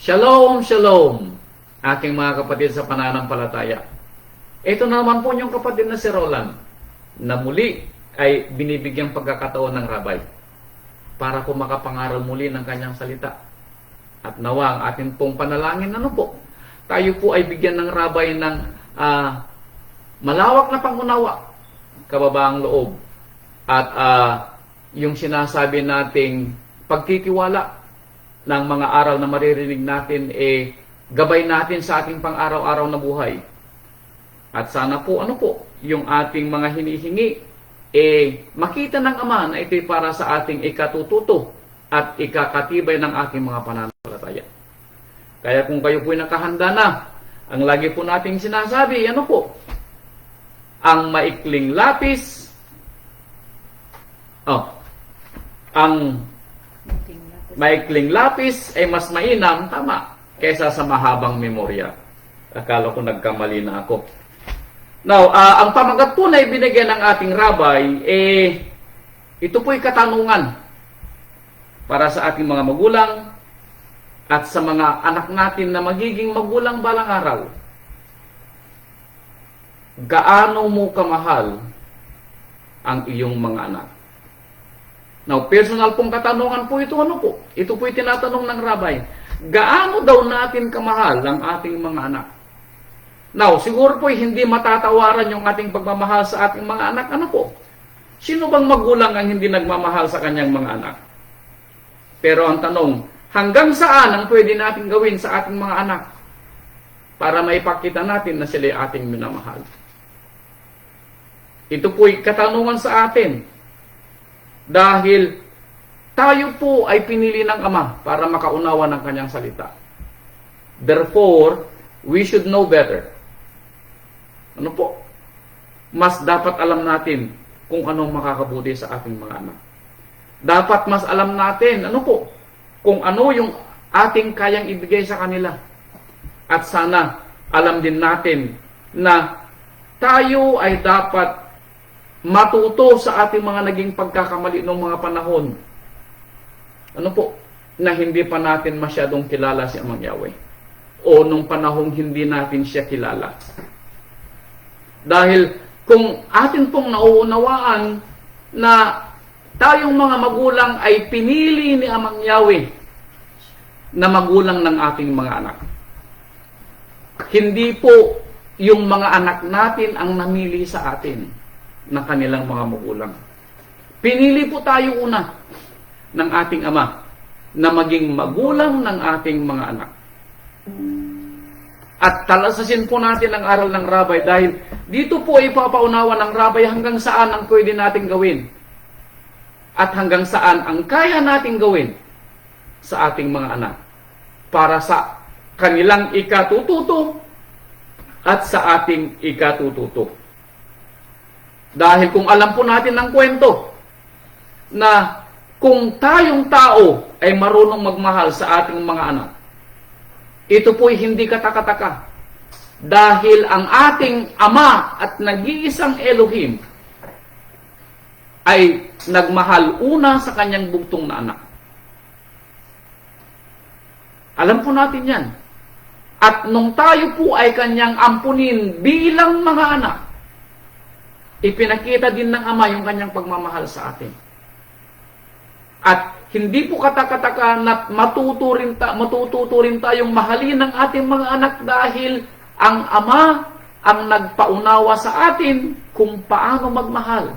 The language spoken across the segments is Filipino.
Shalom, shalom, aking mga kapatid sa pananampalataya. Ito naman po yung kapatid na si Roland, na muli ay binibigyang pagkakataon ng Rabay para po makapangaral muli ng kanyang salita. At nawa ang ating pong panalangin, tayo po ay bigyan ng Rabay ng malawak na pangunawa, kababaang loob, at yung sinasabi nating pagtitiwala ng mga aral na maririnig natin, gabay natin sa ating pang-araw-araw na buhay. At sana po, yung ating mga hinihingi, makita ng Ama na ito'y para sa ating ikatututo at ikakatibay ng ating mga pananampalataya. Kaya kung kayo po'y nakahanda na, ang lagi po nating sinasabi, ang maikling lapis, ang maikling lapis ay mas mainam, tama, kaysa sa mahabang memorya. Akala ko nagkamali na ako. Now, ang pamagat po na ibinigay ng ating Rabay, ito po'y katanungan para sa ating mga magulang at sa mga anak natin na magiging magulang balang araw. Gaano mo kamahal ang iyong mga anak? Now, personal pong katanungan po ito, Ito po'y tinatanong ng Rabay. Gaano daw natin kamahal ang ating mga anak? Now, siguro po'y hindi matatawaran yung ating pagmamahal sa ating mga anak, Sino bang magulang ang hindi nagmamahal sa kanyang mga anak? Pero ang tanong, hanggang saan ang pwede natin gawin sa ating mga anak para maipakita natin na sila ating minamahal? Ito po'y katanungan sa atin. Dahil tayo po ay pinili ng Ama para makaunawa ng kanyang salita. Therefore, we should know better. Mas dapat alam natin kung anong makakabuti sa ating mga anak. Dapat mas alam natin, kung ano yung ating kayang ibigay sa kanila. At sana alam din natin na tayo ay dapat matuto sa ating mga naging pagkakamali ng mga panahon. Na hindi pa natin masyadong kilala si Amang Yahweh. O nung panahong hindi natin siya kilala. Dahil kung atin pong nauunawaan na tayong mga magulang ay pinili ni Amang Yahweh na magulang ng ating mga anak. Hindi po yung mga anak natin ang namili sa atin ng kanilang mga magulang. Pinili po tayo una ng ating Ama na maging magulang ng ating mga anak. At talasasin po natin ang aral ng Rabay dahil dito po ay papaunawa ng Rabay hanggang saan ang pwede nating gawin at hanggang saan ang kaya nating gawin sa ating mga anak para sa kanilang ikatututo at sa ating ikatututo. Dahil kung alam po natin ng kwento na kung tayong tao ay marunong magmahal sa ating mga anak, ito po'y hindi katakataka. Dahil ang ating Ama at nag-iisang Elohim ay nagmahal una sa kanyang bugtong na anak. Alam po natin yan. At nung tayo po ay kanyang ampunin bilang mga anak, ipinakita din ng Ama yung kanyang pagmamahal sa atin. At hindi po katakataka na matuto rin tayong mahalin ng ating mga anak dahil ang Ama ang nagpaunawa sa atin kung paano magmahal.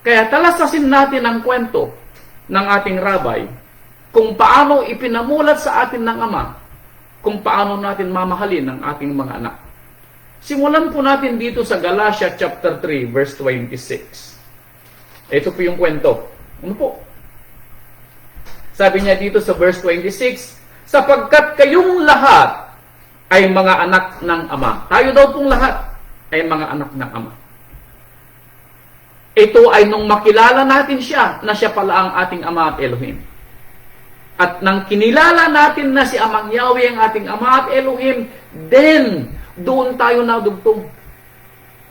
Kaya talasasin natin ang kwento ng ating Rabay kung paano ipinamulat sa atin ng Ama kung paano natin mamahalin ang ating mga anak. Simulan po natin dito sa Galatia chapter 3 verse 26. Ito po yung kwento. Sabi niya dito sa verse 26, sapagkat kayong lahat ay mga anak ng Ama. Tayo daw pong lahat ay mga anak ng Ama. Ito ay nung makilala natin siya na siya pala ang ating Ama at Elohim. At nang kinilala natin na si Amang Yahweh ang ating Ama at Elohim, then doon tayo nadugtong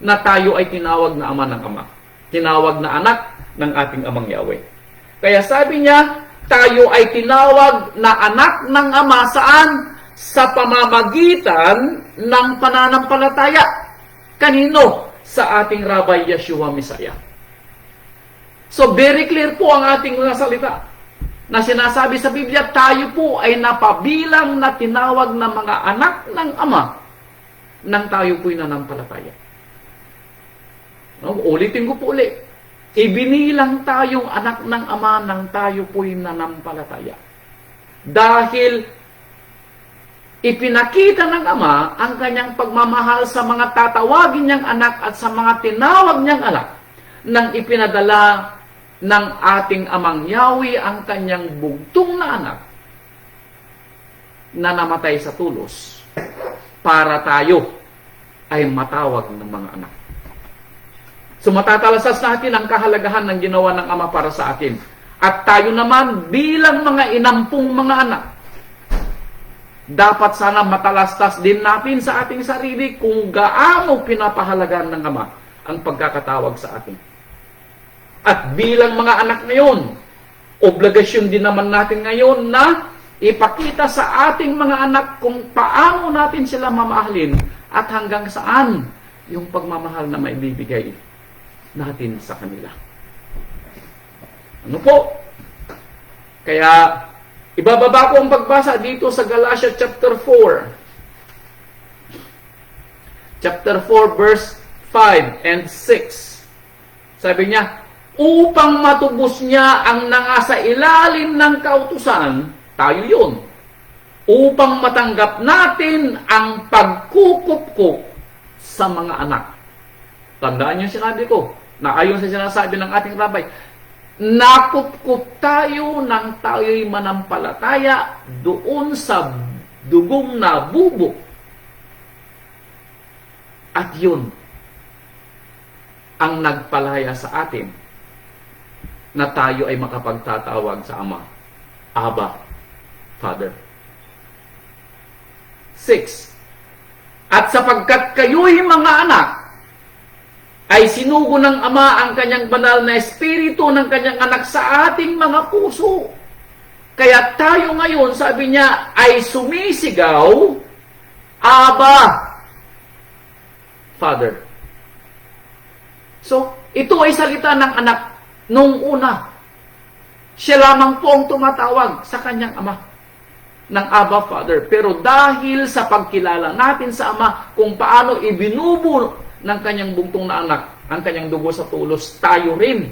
na tayo ay tinawag na ama ng Ama. Tinawag na anak ng ating Amang Yahweh. Kaya sabi niya, tayo ay tinawag na anak ng Ama saan? Sa pamamagitan ng pananampalataya. Kanino? Sa ating Rabbi Yeshua Messiah. So very clear po ang ating mga salita na sinasabi sa Biblia, tayo po ay napabilang na tinawag na mga anak ng Ama nang tayo po'y nanampalataya. No? Ulitin ko po ulit. Ibinilang tayong anak ng Ama nang tayo po'y nanampalataya. Dahil ipinakita ng Ama ang kanyang pagmamahal sa mga tatawagin niyang anak at sa mga tinawag niyang anak nang ipinadala ng ating Amang Yahweh ang kanyang bugtong na anak na namatay sa tulos para tayo ay matawag ng mga anak. So matatalasas natin ang kahalagahan ng ginawa ng Ama para sa atin. At tayo naman bilang mga inampung mga anak, dapat sana matalastas din natin sa ating sarili kung gaano pinapahalagan ng Ama ang pagkakatawag sa atin. At bilang mga anak ngayon, obligasyon din naman natin ngayon na ipakita sa ating mga anak kung paano natin sila mamahalin at hanggang saan yung pagmamahal na maibibigay natin sa kanila. Ano po? Kaya, ibababa ko ang pagbasa dito sa Galatia chapter 4. Chapter 4 verse 5 and 6. Sabi niya, upang matubos niya ang nangasa ilalim ng kautusan, tayo yun. Upang matanggap natin ang pagkukupkup sa mga anak. Tandaan niyo sinabi ko, na ayon sa sinasabi ng ating rabbi, nakupkup tayo nang tayo'y manampalataya doon sa dugong na bubok. At yun ang nagpalaya sa atin na tayo ay makapagtatawag sa Ama, Abba, Father. 6. At sapagkat kayo'y mga anak, ay sinugo ng Ama ang kanyang banal na espiritu ng kanyang anak sa ating mga puso. Kaya tayo ngayon, sabi niya, ay sumisigaw, Abba, Father. So, ito ay salita ng anak. Nung una, siya lamang po ang tumatawag sa kanyang Ama ng Abba Father. Pero dahil sa pagkilala natin sa Ama kung paano ibinubo ng kanyang bugtong na anak ang kanyang dugo sa tulos, tayo rin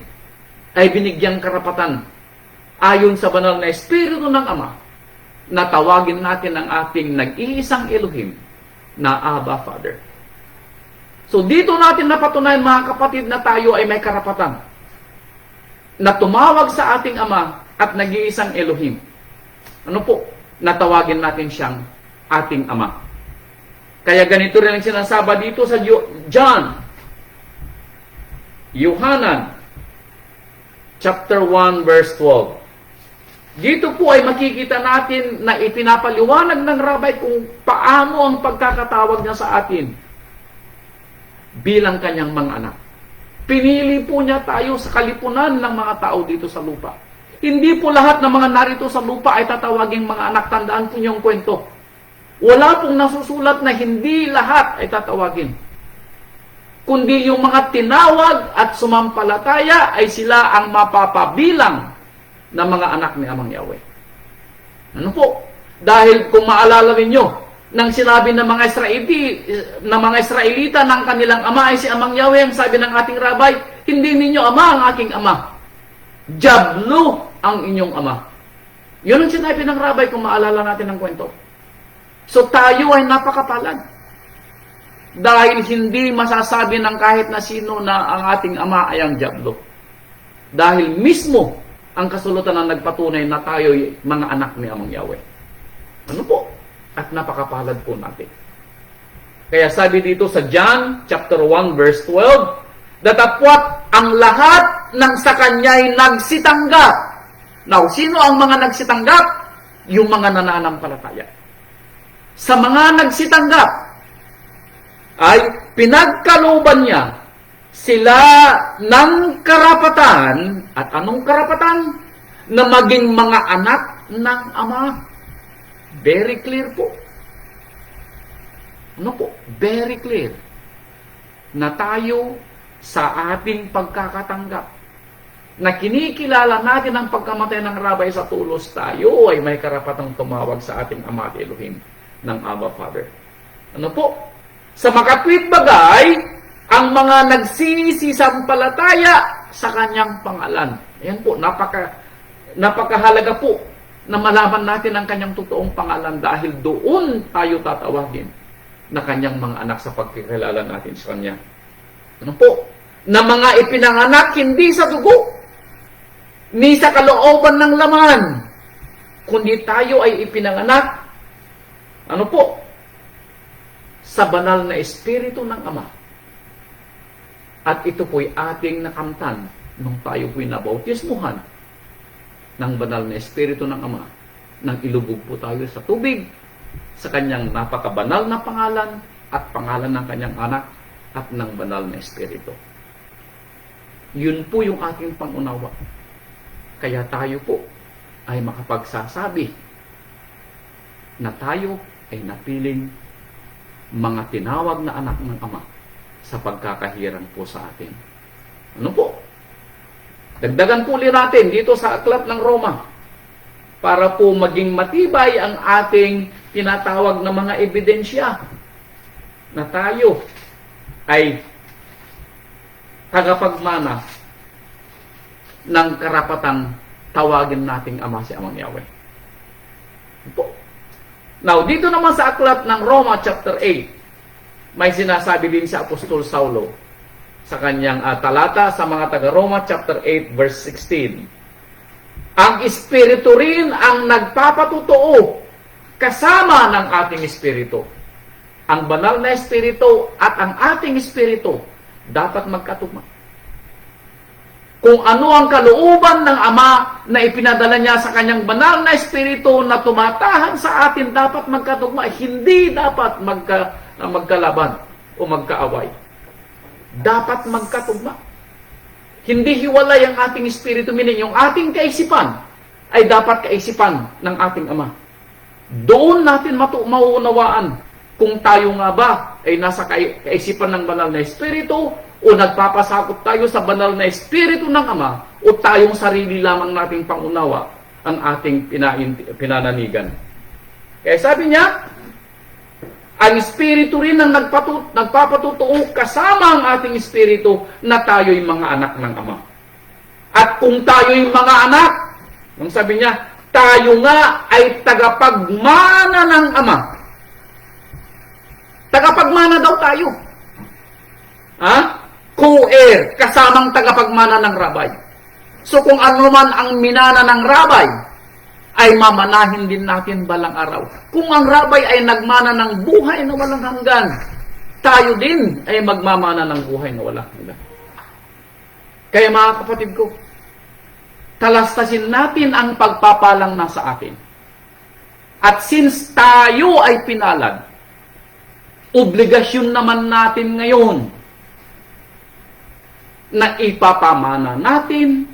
ay binigyang karapatan ayon sa banal na espiritu ng Ama na tawagin natin ang ating nag-iisang Elohim na Abba Father. So dito natin napatunayan mga kapatid na tayo ay may karapatan na tumawag sa ating Ama at nag-iisang Elohim. Ano po? Natawagin natin siyang ating Ama. Kaya ganito rin ang sinasaba dito sa Yohanan, chapter 1, verse 12. Dito po ay makikita natin na ipinapaliwanag ng Rabbi kung paano ang pagkakatawag niya sa atin bilang kanyang mga anak. Pinili po niya tayo sa kalipunan ng mga tao dito sa lupa. Hindi po lahat ng mga narito sa lupa ay tatawaging mga anak. Tandaan po niyo yung kwento. Wala pong nasusulat na hindi lahat ay tatawagin. Kundi yung mga tinawag at sumampalataya ay sila ang mapapabilang na mga anak ni Amang Yahweh. Ano po? Dahil kung maalala ninyo, nang sinabi ng mga Israelita ng kanilang ama ay si Amang Yahweh, ang sabi ng ating rabbi, hindi ninyo ama ang aking ama. Jablo ang inyong ama. Yun ang sinabi ng rabbi kung maalala natin ang kwento. So tayo ay napakapalad. Dahil hindi masasabi ng kahit na sino na ang ating ama ay ang Jablo. Dahil mismo ang kasulatan na nagpatunay na tayo ay mga anak ni Amang Yahweh. Ano po? At napakapalad po natin. Kaya sabi dito sa John chapter 1 verse 12, datapwat ang lahat ng sa kanya'y nagsitanggap. Now, sino ang mga nagsitanggap? Yung mga nananampalataya. Sa mga nagsitanggap, ay pinagkalooban niya sila ng karapatan. At anong karapatan? na maging mga anak ng Ama. Very clear po. Ano po? Very clear. Na tayo sa ating pagkakatanggap, na kinikilala natin ang pagkamatay ng Rabay sa tulos, tayo ay may karapatang tumawag sa ating Ama at Elohim ng Abba Father. Ano po? Sa makatwid bagay, ang mga nagsisisampalataya sa kanyang pangalan. Ayan po, napakahalaga po na malaman natin ang kanyang totoong pangalan dahil doon tayo tatawagin na kanyang mga anak sa pagkikilala natin sa kanya. Ano po? Na mga ipinanganak hindi sa dugo, ni sa kalooban ng laman, kundi tayo ay ipinanganak, ano po? Sa banal na Espiritu ng Ama. At ito po'y ating nakamtan nung tayo po'y nabautismuhan ng banal na Espiritu ng Ama, nang ilubog po tayo sa tubig, sa kanyang napakabanal na pangalan at pangalan ng kanyang anak at ng banal na Espiritu. Yun po yung ating pangunawa. Kaya tayo po ay makapagsasabi na tayo ay napiling mga tinawag na anak ng Ama sa pagkakahirang po sa atin. Ano po? Dagdagan po ulit natin dito sa aklat ng Roma para po maging matibay ang ating tinatawag na mga ebidensya na tayo ay tagapagmana ng karapatang tawagin nating Ama si Amang Yahweh. Now, dito naman sa aklat ng Roma chapter 8, may sinasabi din si Apostol Saulo sa kanyang talata sa mga taga-Roma chapter 8 verse 16. Ang Espiritu rin ang nagpapatotoo kasama ng ating Espiritu. Ang banal na Espiritu at ang ating Espiritu dapat magkatugma. Kung ano ang kalooban ng Ama na ipinadala niya sa kanyang banal na Espiritu na tumatahan sa atin, dapat magkatugma. Hindi dapat magkalaban o magkaaway. Dapat magkatugma. Hindi hiwalay ang ating Espiritu, meaning yung ating kaisipan ay dapat kaisipan ng ating Ama. Doon natin mauunawaan kung tayo nga ba ay nasa kaisipan ng banal na Espiritu o nagpapasakop tayo sa banal na Espiritu ng Ama o tayong sarili lamang nating pangunawa ang ating pinananigan. Kaya sabi niya, ang Espiritu rin ang nagpapatotoo kasama ang ating Espiritu na tayo'y mga anak ng Ama. At kung tayo'y mga anak, ang sabi niya, tayo nga ay tagapagmana ng Ama. Tagapagmana daw tayo. Co-heir, kasamang tagapagmana ng Rabay. So kung ano man ang minana ng Rabay, ay mamanahin din natin balang araw. Kung ang Rabay ay nagmana ng buhay na walang hanggan, tayo din ay magmamana ng buhay na walang hanggan. Kaya mga kapatid ko, talastasin natin ang pagpapalang nasa atin. At since tayo ay pinalad, obligasyon naman natin ngayon na ipapamana natin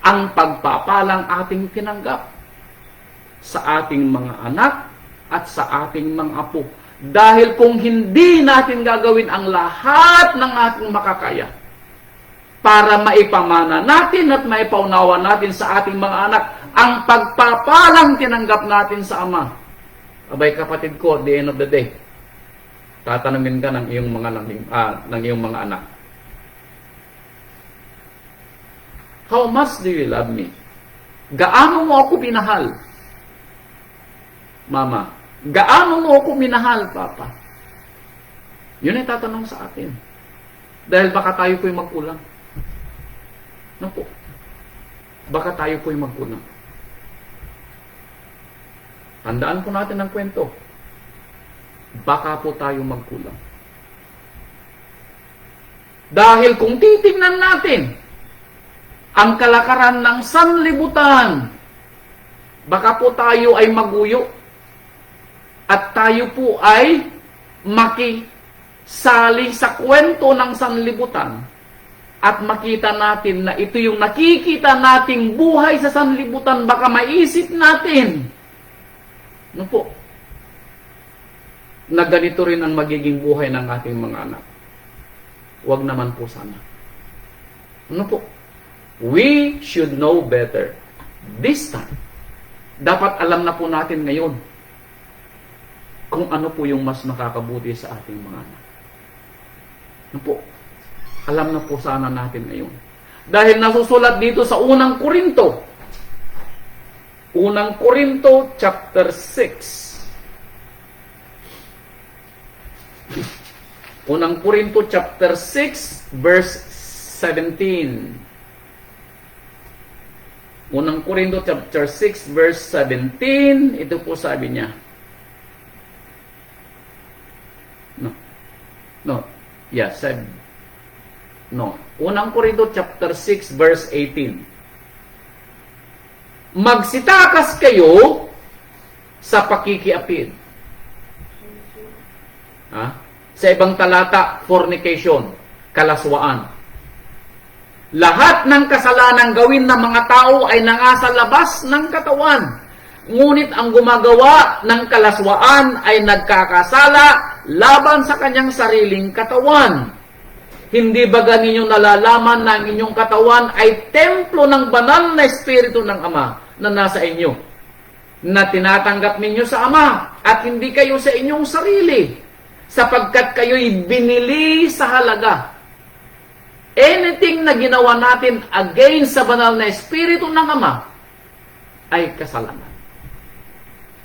ang pagpapalang ating tinanggap sa ating mga anak at sa ating mga apo. Dahil kung hindi natin gagawin ang lahat ng ating makakaya para maipamana natin at maipaunawa natin sa ating mga anak ang pagpapalang tinanggap natin sa Ama, abay kapatid ko, at the end of the day, tatanungin ka ng iyong mga anak, how much do you love me? Gaano mo ako minahal? Mama, gaano mo ako minahal, Papa? Yun ay tatanong sa atin. Dahil baka tayo po'y magkulang. Naku, baka tayo po'y magkulang. Tandaan po natin ang kwento. Baka po tayo magkulang. Dahil kung titingnan natin ang kalakaran ng sanlibutan, baka po tayo ay maguyo at tayo po ay makisali sa kwento ng sanlibutan at makita natin na ito yung nakikita nating buhay sa sanlibutan, baka maisip natin, ano po, na ganito rin ang magiging buhay ng ating mga anak. Huwag naman po sana. Ano po? We should know better. This time, dapat alam na po natin ngayon kung ano po yung mas makakabuti sa ating mga anak. Ano po? Alam na po sana natin ngayon. Dahil nasusulat dito sa unang Korinto. Unang Korinto chapter 6. Unang Korinto chapter 6 verse 17. Unang Korinto chapter 6 verse 17. Ito po sabi niya. Yeah, Unang Korinto chapter 6 verse 18. Magsitakas kayo sa pakikiapid. Sa ibang talata, fornication, kalaswaan. Lahat ng kasalanang gawin ng mga tao ay nangasa labas ng katawan. Ngunit ang gumagawa ng kalaswaan ay nagkakasala laban sa kanyang sariling katawan. Hindi ba ganinyo nalalaman na ang inyong katawan ay templo ng banal na Espiritu ng Ama na nasa inyo, na tinatanggap ninyo sa Ama, at hindi kayo sa inyong sarili, sapagkat kayo'y binili sa halaga. Anything na ginawa natin against sa banal na Espiritu ng Ama ay kasalanan,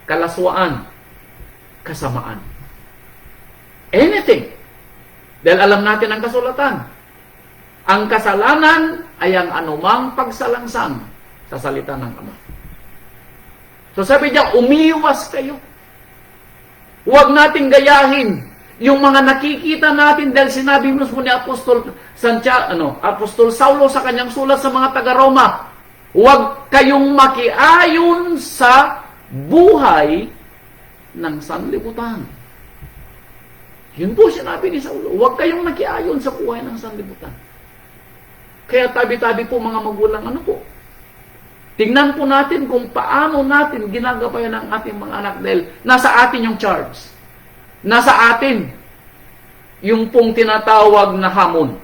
kalaswaan, kasamaan. Anything. Dahil alam natin ang kasulatan. Ang kasalanan ay ang anumang pagsalangsang sa salita ng Ama. So sabi niya, umiwas kayo. Huwag nating gayahin yung mga nakikita natin, dahil sinabi mismo ni Apostol Saulo sa kanyang sulat sa mga taga-Roma, huwag kayong makiayon sa buhay ng sanlibutan. Yun po sinabi ni Saulo, huwag kayong nakiayon sa buhay ng sanlibutan. Kaya tabi-tabi po mga magulang, ano po? Tingnan po natin kung paano natin ginagabayan ang ating mga anak, dahil nasa atin yung charge. Nasa atin yung pong tinatawag na hamon.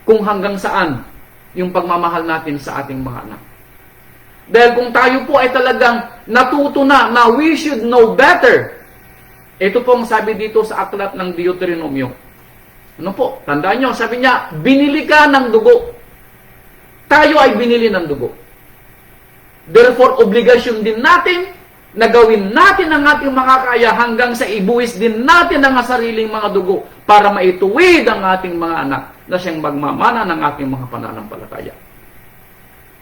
Kung hanggang saan yung pagmamahal natin sa ating mga anak. Dahil kung tayo po ay talagang natuto na we should know better. Ito pong sabi dito sa aklat ng Deuteronomio. Ano po? Tandaan nyo, sabi niya, binili ka ng dugo. Tayo ay binili ng dugo. Therefore, obligasyon din natin na gawin natin ang ating makakaya hanggang sa ibuwis din natin ang sariling mga dugo para maituwid ang ating mga anak na siyang magmamana ng ating mga pananampalataya.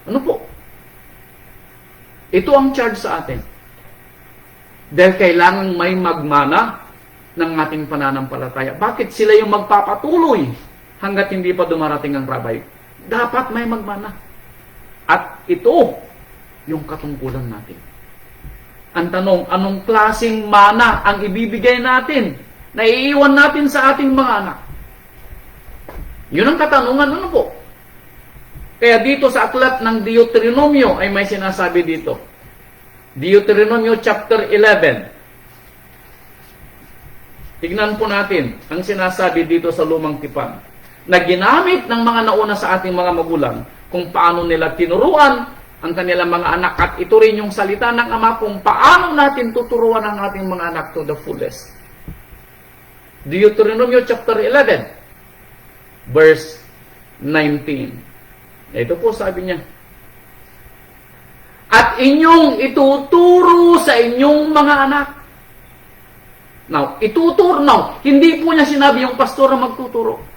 Ano po? Ito ang charge sa atin. Dahil kailangan may magmana ng ating pananampalataya. Bakit sila yung magpapatuloy hanggat hindi pa dumarating ang rabay? Dapat may magmana. At ito yung katungkulan natin. Ang tanong, anong klaseng mana ang ibibigay natin na iiwan natin sa ating mga anak? Yun ang katanungan, ano po? Kaya dito sa aklat ng Deuteronomio ay may sinasabi dito. Deuteronomio chapter 11. Tignan po natin ang sinasabi dito sa Lumang Tipan na ginamit ng mga nauna sa ating mga magulang kung paano nila tinuruan ang kanilang mga anak, at ito rin yung salita ng Ama kung paano natin tuturuan ang ating mga anak to the fullest. Deuteronomio chapter 11 verse 19. Ito po sabi niya, at inyong ituturo sa inyong mga anak. Now, ituturo. Now, hindi po niya sinabi yung pastor na magtuturo.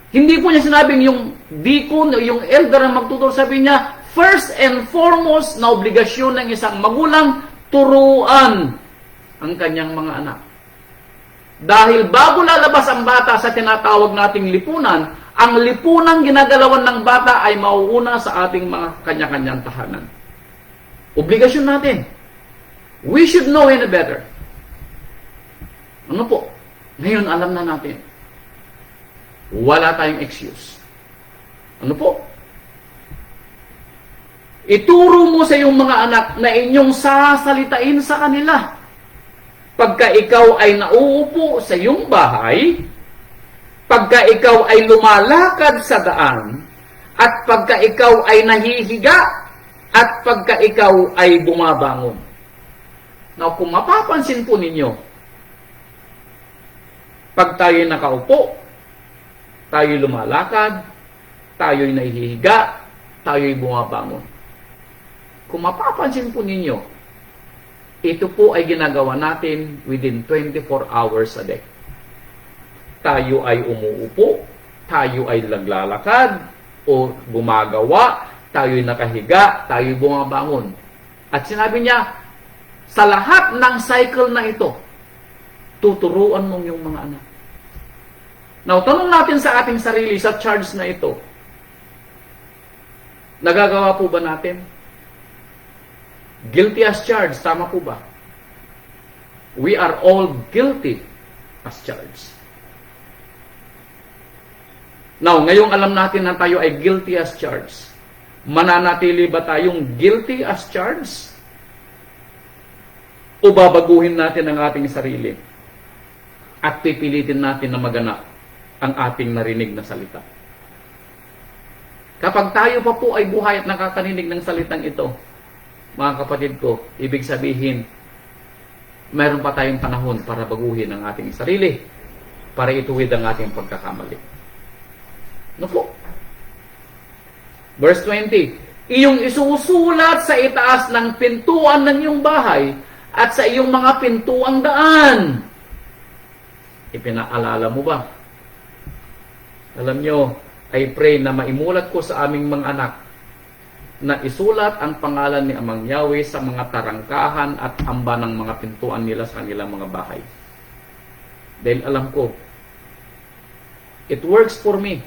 Hindi po niya sinabing yung deacon o yung elder na magtuturo. Sabi niya, first and foremost na obligasyon ng isang magulang, turuan ang kanyang mga anak. Dahil bago lalabas ang bata sa tinatawag nating lipunan, ang lipunang ginagalawan ng bata ay mauuna sa ating mga kanya-kanyang tahanan. Obligasyon natin. We should know any better. Ano po? Ngayon alam na natin. Wala tayong excuse. Ano po? Ituro mo sa iyong mga anak na inyong sasalitain sa kanila. Pagka ikaw ay nauupo sa iyong bahay, pagka ikaw ay lumalakad sa daan, at pagka ikaw ay nahihiga, at pagka ikaw ay bumabangon. Now, kung mapapansin po ninyo, pag tayo'y nakaupo, tayo'y lumalakad, tayo'y nahihiga, tayo'y bumabangon. Kung mapapansin po ninyo, ito po ay ginagawa natin within 24 hours a day. Tayo ay umuupo, tayo ay naglalakad, o gumagawa, tayo'y nakahiga, tayo'y bumabangon. At sinabi niya, sa lahat ng cycle na ito, tuturuan mong yung mga anak. Now, tanong natin sa ating sarili, sa charge na ito, nagagawa po ba natin? Guilty as charged, tama po ba? We are all guilty as charged. Now, ngayong alam natin na tayo ay guilty as charged, mananatili ba tayong guilty as charged? O babaguhin natin ang ating sarili at pipilitin natin na maganap ang ating narinig na salita? Kapag tayo pa po ay buhay at nakakarinig ng salitang ito, mga kapatid ko, ibig sabihin, mayroon pa tayong panahon para baguhin ang ating sarili, para ituwid ang ating pagkakamali. No po? Verse 20, iyong isusulat sa itaas ng pintuan ng iyong bahay at sa iyong mga pintuang daan. Ipinaalala mo ba? Alam nyo, I pray na maimulat ko sa aming mga anak na isulat ang pangalan ni Amang Yahweh sa mga tarangkahan at amba ng mga pintuan nila sa kanilang mga bahay. Dahil alam ko, it works for me.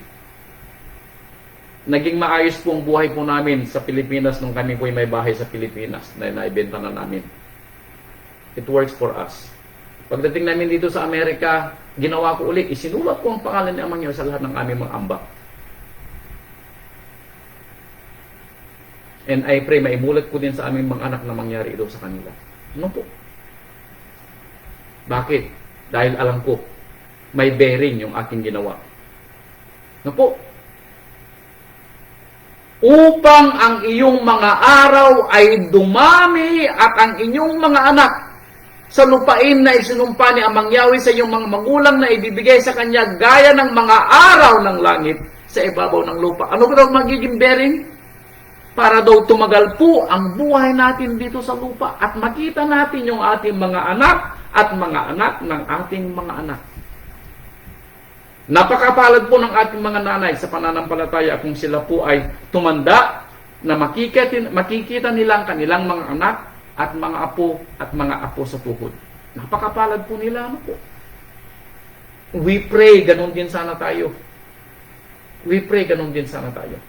Naging maayos po ang buhay po namin sa Pilipinas nung kami po ay may bahay sa Pilipinas na naibenta na namin. It works for us. Pagdating namin dito sa Amerika, ginawa ko ulit, isinulat ko ang pangalan ni Amang Yahweh sa lahat ng aming mga amba. And I pray, maimulat ko din sa aming mga anak na mangyari ito sa kanila. Ano po? Bakit? Dahil alam ko, may bearing yung aking ginawa. Ano po? Upang ang iyong mga araw ay dumami at ang inyong mga anak sa lupain na isinumpa ni Amang Yahweh sa iyong mga magulang na ibibigay sa kanya gaya ng mga araw ng langit sa ibabaw ng lupa. Ano ba daw magiging bearing? Para daw tumagal po ang buhay natin dito sa lupa at makita natin yung ating mga anak at mga anak ng ating mga anak. Napakapalad po ng ating mga nanay sa pananampalataya kung sila po ay tumanda na makikita nila ang kanilang mga anak at mga apo sa tuhod. Napakapalad po nila. Ano po? We pray, ganun din sana tayo. We pray, ganun din sana tayo.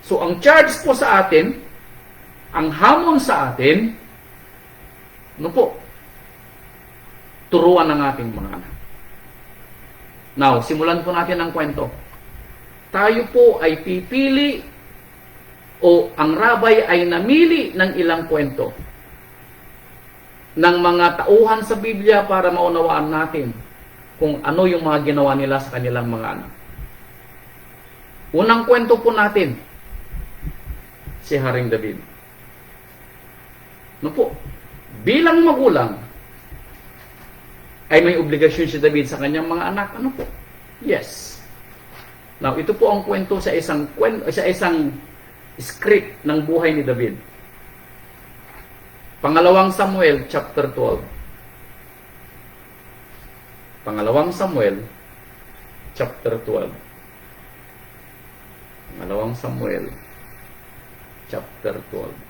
So, ang charge po sa atin, ang hamon sa atin, ano po? Turuan ng ating mga anak. Now, simulan po natin ang kwento. Tayo po ay pipili o ang rabay ay namili ng ilang kwento ng mga tauhan sa Biblia para maunawaan natin kung ano yung mga ginawa nila sa kanilang mga anak. Unang kwento po natin, si Haring David. No po, bilang magulang, ay may obligasyon si David sa kanyang mga anak. Ano po? Yes. Now, ito po ang kwento sa isang script ng buhay ni David. Pangalawang Samuel, chapter 12. Pangalawang Samuel, chapter 12. Pangalawang Samuel, chapter 12.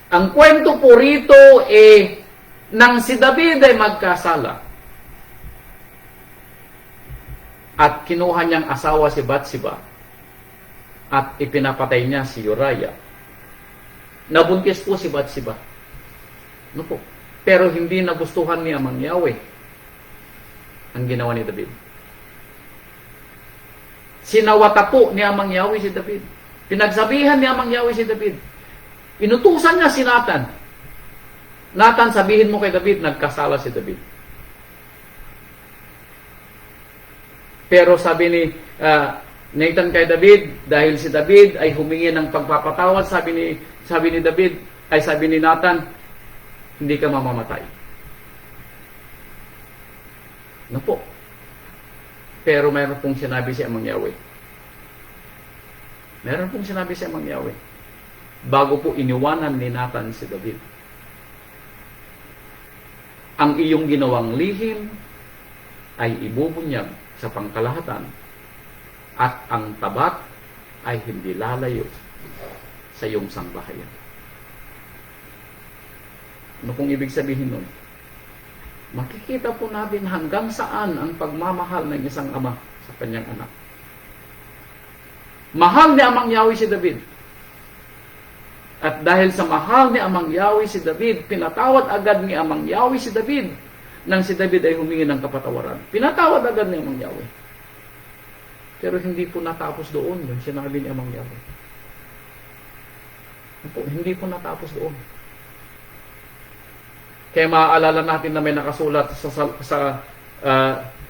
Ang kwento po rito nang si David ay magkasala at kinuha niyang asawa si Bathsheba at ipinapatay niya si Uriah. Nabuntis po si Bathsheba. Ano po? Pero hindi nagustuhan ni Amang Yahweh ang ginawa ni David. Sinawata po ni Amang Yahweh si David. Pinagsabihan ni Amang Yahweh si David. Inutusan niya si Nathan. Nathan, sabihin mo kay David, nagkasala si David. Pero sabi ni Nathan kay David, dahil si David ay humingi ng pagpapatawad, sabi ni Nathan, hindi ka mamamatay. Ano po? Pero mayroon pong sinabi si Amang Yahweh. Meron pong sinabi si Amang Yahweh. Bago po iniwanan ni Nathan si David. Ang iyong ginawang lihim ay ibubunyag sa pangkalahatan at ang tabat ay hindi lalayo sa iyong sangbahayan. Ano pong ibig sabihin nun? Makikita po natin hanggang saan ang pagmamahal ng isang ama sa kanyang anak. Mahal ni Amang Yahweh si David. At dahil sa mahal ni Amang Yahweh si David, pinatawad agad ni Amang Yahweh si David nang si David ay humingi ng kapatawaran. Pinatawad agad ni Amang Yahweh. Pero hindi po natapos doon yung sinabi ni Amang Yahweh. Hindi po natapos doon. Kaya maaalala natin na may nakasulat sa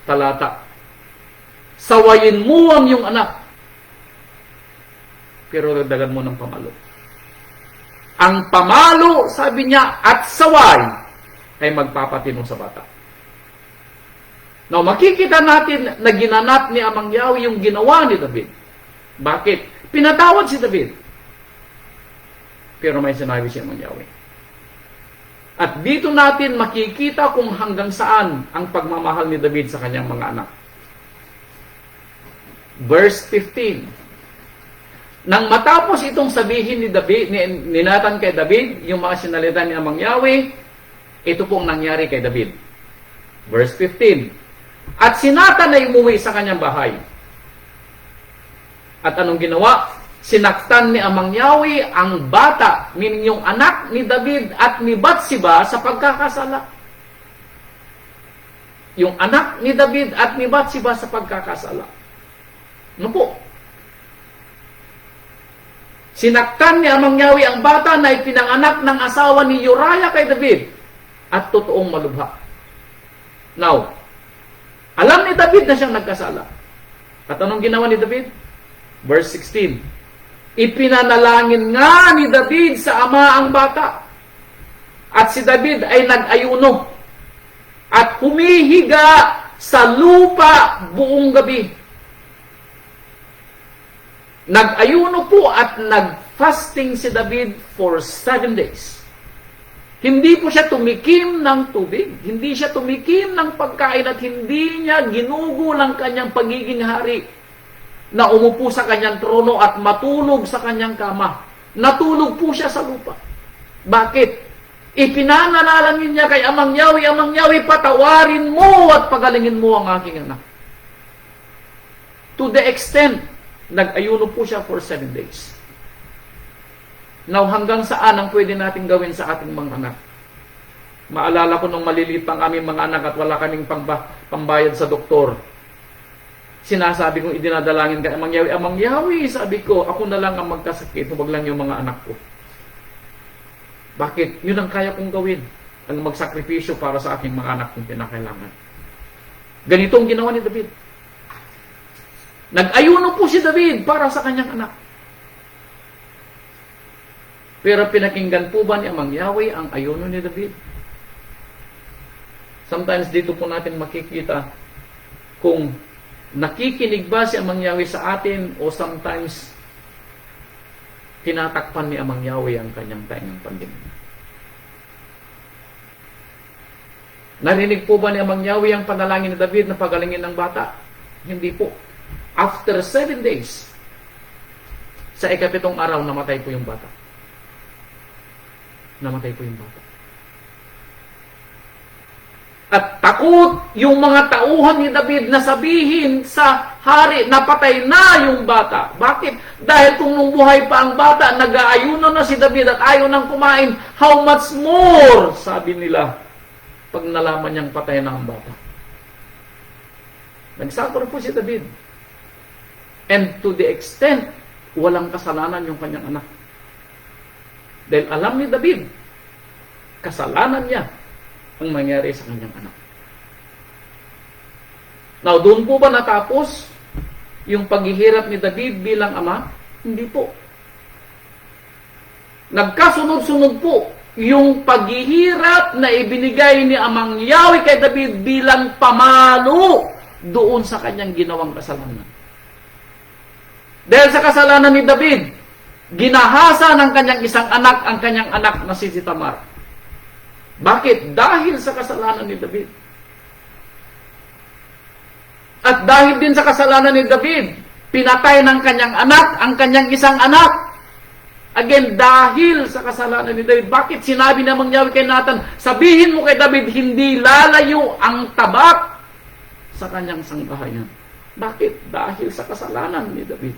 talata. Sawayin mo ang iyong anak, pero dagdagan mo ng pamalo. Ang pamalo, sabi niya, at saway, ay magpapatino sa bata. Now, makikita natin na ginanap ni Amang Yahweh yung ginawa ni David. Bakit? Pinatawad si David. Pero may sinabi si Amang Yahweh. At dito natin makikita kung hanggang saan ang pagmamahal ni David sa kanyang mga anak. Verse 15. Nang matapos itong sabihin ni Nathan kay David, yung mga sinalita ni Amang Yahweh, ito pong nangyari kay David. Verse 15. At si Nathan ay umuwi sa kanyang bahay. At anong ginawa? Sinaktan ni Amang Yahweh ang bata, meaning yung anak ni David at ni Bathsheba sa pagkakasala. Yung anak ni David at ni Bathsheba sa pagkakasala. Ano po? Sinaktan ni Amang Yahweh ang bata na ipinanganak ng asawa ni Uriah kay David at totoong malubha. Now, alam ni David na siyang nagkasala. At anong ginawa ni David? Verse 16. Ipinanalangin nga ni David sa ama ang bata. At si David ay nag-ayuno at humihiga sa lupa buong gabi. Nag-ayuno po at nag-fasting si David for 7 days. Hindi po siya tumikim ng tubig, hindi siya tumikim ng pagkain at hindi niya ginugol ang kanyang pagiging hari na umupo sa kanyang trono at matulog sa kanyang kama. Natulog po siya sa lupa. Bakit? Ipinanalangin niya kay Amang Yahweh, patawarin mo at pagalingin mo ang aking anak. To the extent, nag-ayuno po siya for 7 days. Now, hanggang saan ang pwede natin gawin sa ating mga anak? Maalala ko nung maliliit pang aming mga anak at wala kaming pambayad sa doktor. Sinasabi kong idinadalangin kay Amang Yahweh, sabi ko, ako na lang ang magkasakit, huwag lang yung mga anak ko. Bakit? Yun ang kaya kong gawin. Ang magsakripisyo para sa aking mga anak kung pinakailangan. Ganito ang ginawa ni David. Nag-ayuno po si David para sa kanyang anak. Pero pinakinggan po ba ni Amang Yahweh ang ayuno ni David? Sometimes dito po natin makikita kung nakikinig ba si Amang Yahweh sa atin o sometimes tinatakpan ni Amang Yahweh ang kanyang taingang pandinig. Narinig po ba ni Amang Yahweh ang panalangin ni David na pagalingin ng bata? Hindi po. After 7 days, sa ikapitong araw, namatay po yung bata. Namatay po yung bata. At takot yung mga tauhan ni David na sabihin sa hari na patay na yung bata. Bakit? Dahil kung nung buhay pa ang bata, nag-aayuno na si David at ayaw nang kumain, how much more, sabi nila, pag nalaman niyang patay na ang bata. Nagsuffer po si David. And to the extent, walang kasalanan yung kanyang anak. Dahil alam ni David, kasalanan niya ang nangyari sa kanyang anak. Now, doon po ba natapos yung paghihirap ni David bilang ama? Hindi po. Nagkasunod-sunod po yung paghihirap na ibinigay ni Amang Yahweh kay David bilang pamalo doon sa kanyang ginawang kasalanan. Dahil sa kasalanan ni David, ginahasa ng kanyang isang anak ang kanyang anak na si Tamar. Bakit? Dahil sa kasalanan ni David. At dahil din sa kasalanan ni David, pinatay ng kanyang anak ang kanyang isang anak. Again, dahil sa kasalanan ni David. Bakit? Sinabi namang Yahweh kay Nathan, sabihin mo kay David, hindi lalayo ang tabak sa kanyang sangbahayan. Bakit? Dahil sa kasalanan ni David.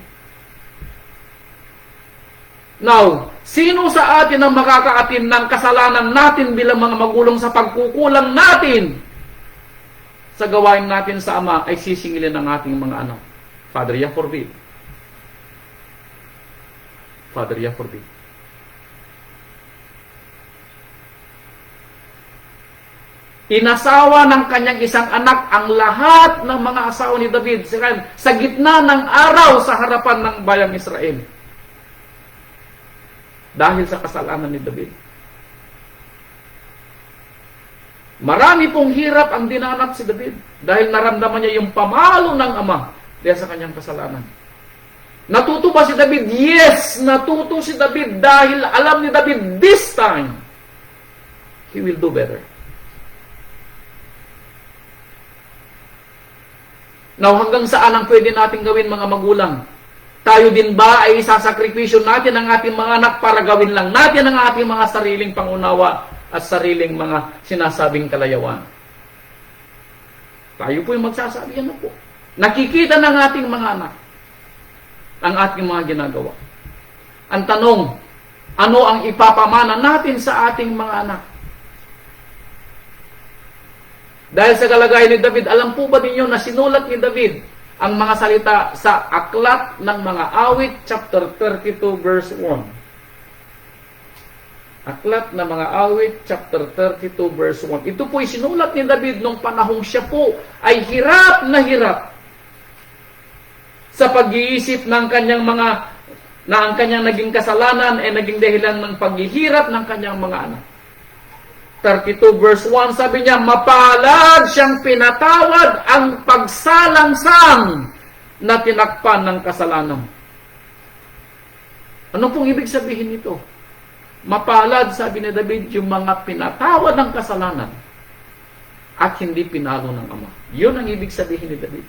Now, sino sa atin ang makakaatin ng kasalanan natin bilang mga magulang sa pagkukulang natin sa gawain natin sa Ama ay sisingilin ng ating mga anak? Father, ya forbid. Father, ya forbid. Inasawa ng kanyang isang anak ang lahat ng mga asawa ni David sa gitna ng araw sa harapan ng bayang Israel. Dahil sa kasalanan ni David. Marami pong hirap ang dinanap si David dahil naramdaman niya yung pamalo ng ama dahil sa kanyang kasalanan. Natuto ba si David? Yes! Natuto si David dahil alam ni David this time he will do better. Now, hanggang saan ang pwede natin gawin mga magulang? Tayo din ba ay isasakripisyo natin ang ating mga anak para gawin lang natin ang ating mga sariling pangunawa at sariling mga sinasabing kalayawan? Tayo po yung magsasabi, ano po? Nakikita ng ating mga anak ang ating mga ginagawa. Ang tanong, ano ang ipapamana natin sa ating mga anak? Dahil sa kalagayan ni David, alam po ba ninyo na sinulat ni David ang mga salita sa Aklat ng Mga Awit, chapter 32, verse 1. Aklat ng Mga Awit, chapter 32, verse 1. Ito po'y sinulat ni David nung panahong siya po ay hirap na hirap sa pag-iisip ng kanyang na ang kanyang naging kasalanan ay naging dahilan ng paghihirap ng kanyang mga anak. 32 verse 1, sabi niya, mapalad siyang pinatawad ang pagsalangsang na tinakpan ng kasalanan. Ano pong ibig sabihin nito? Mapalad, sabi ni David, yung mga pinatawad ng kasalanan at hindi pinalo ng Ama. Yun ang ibig sabihin ni David.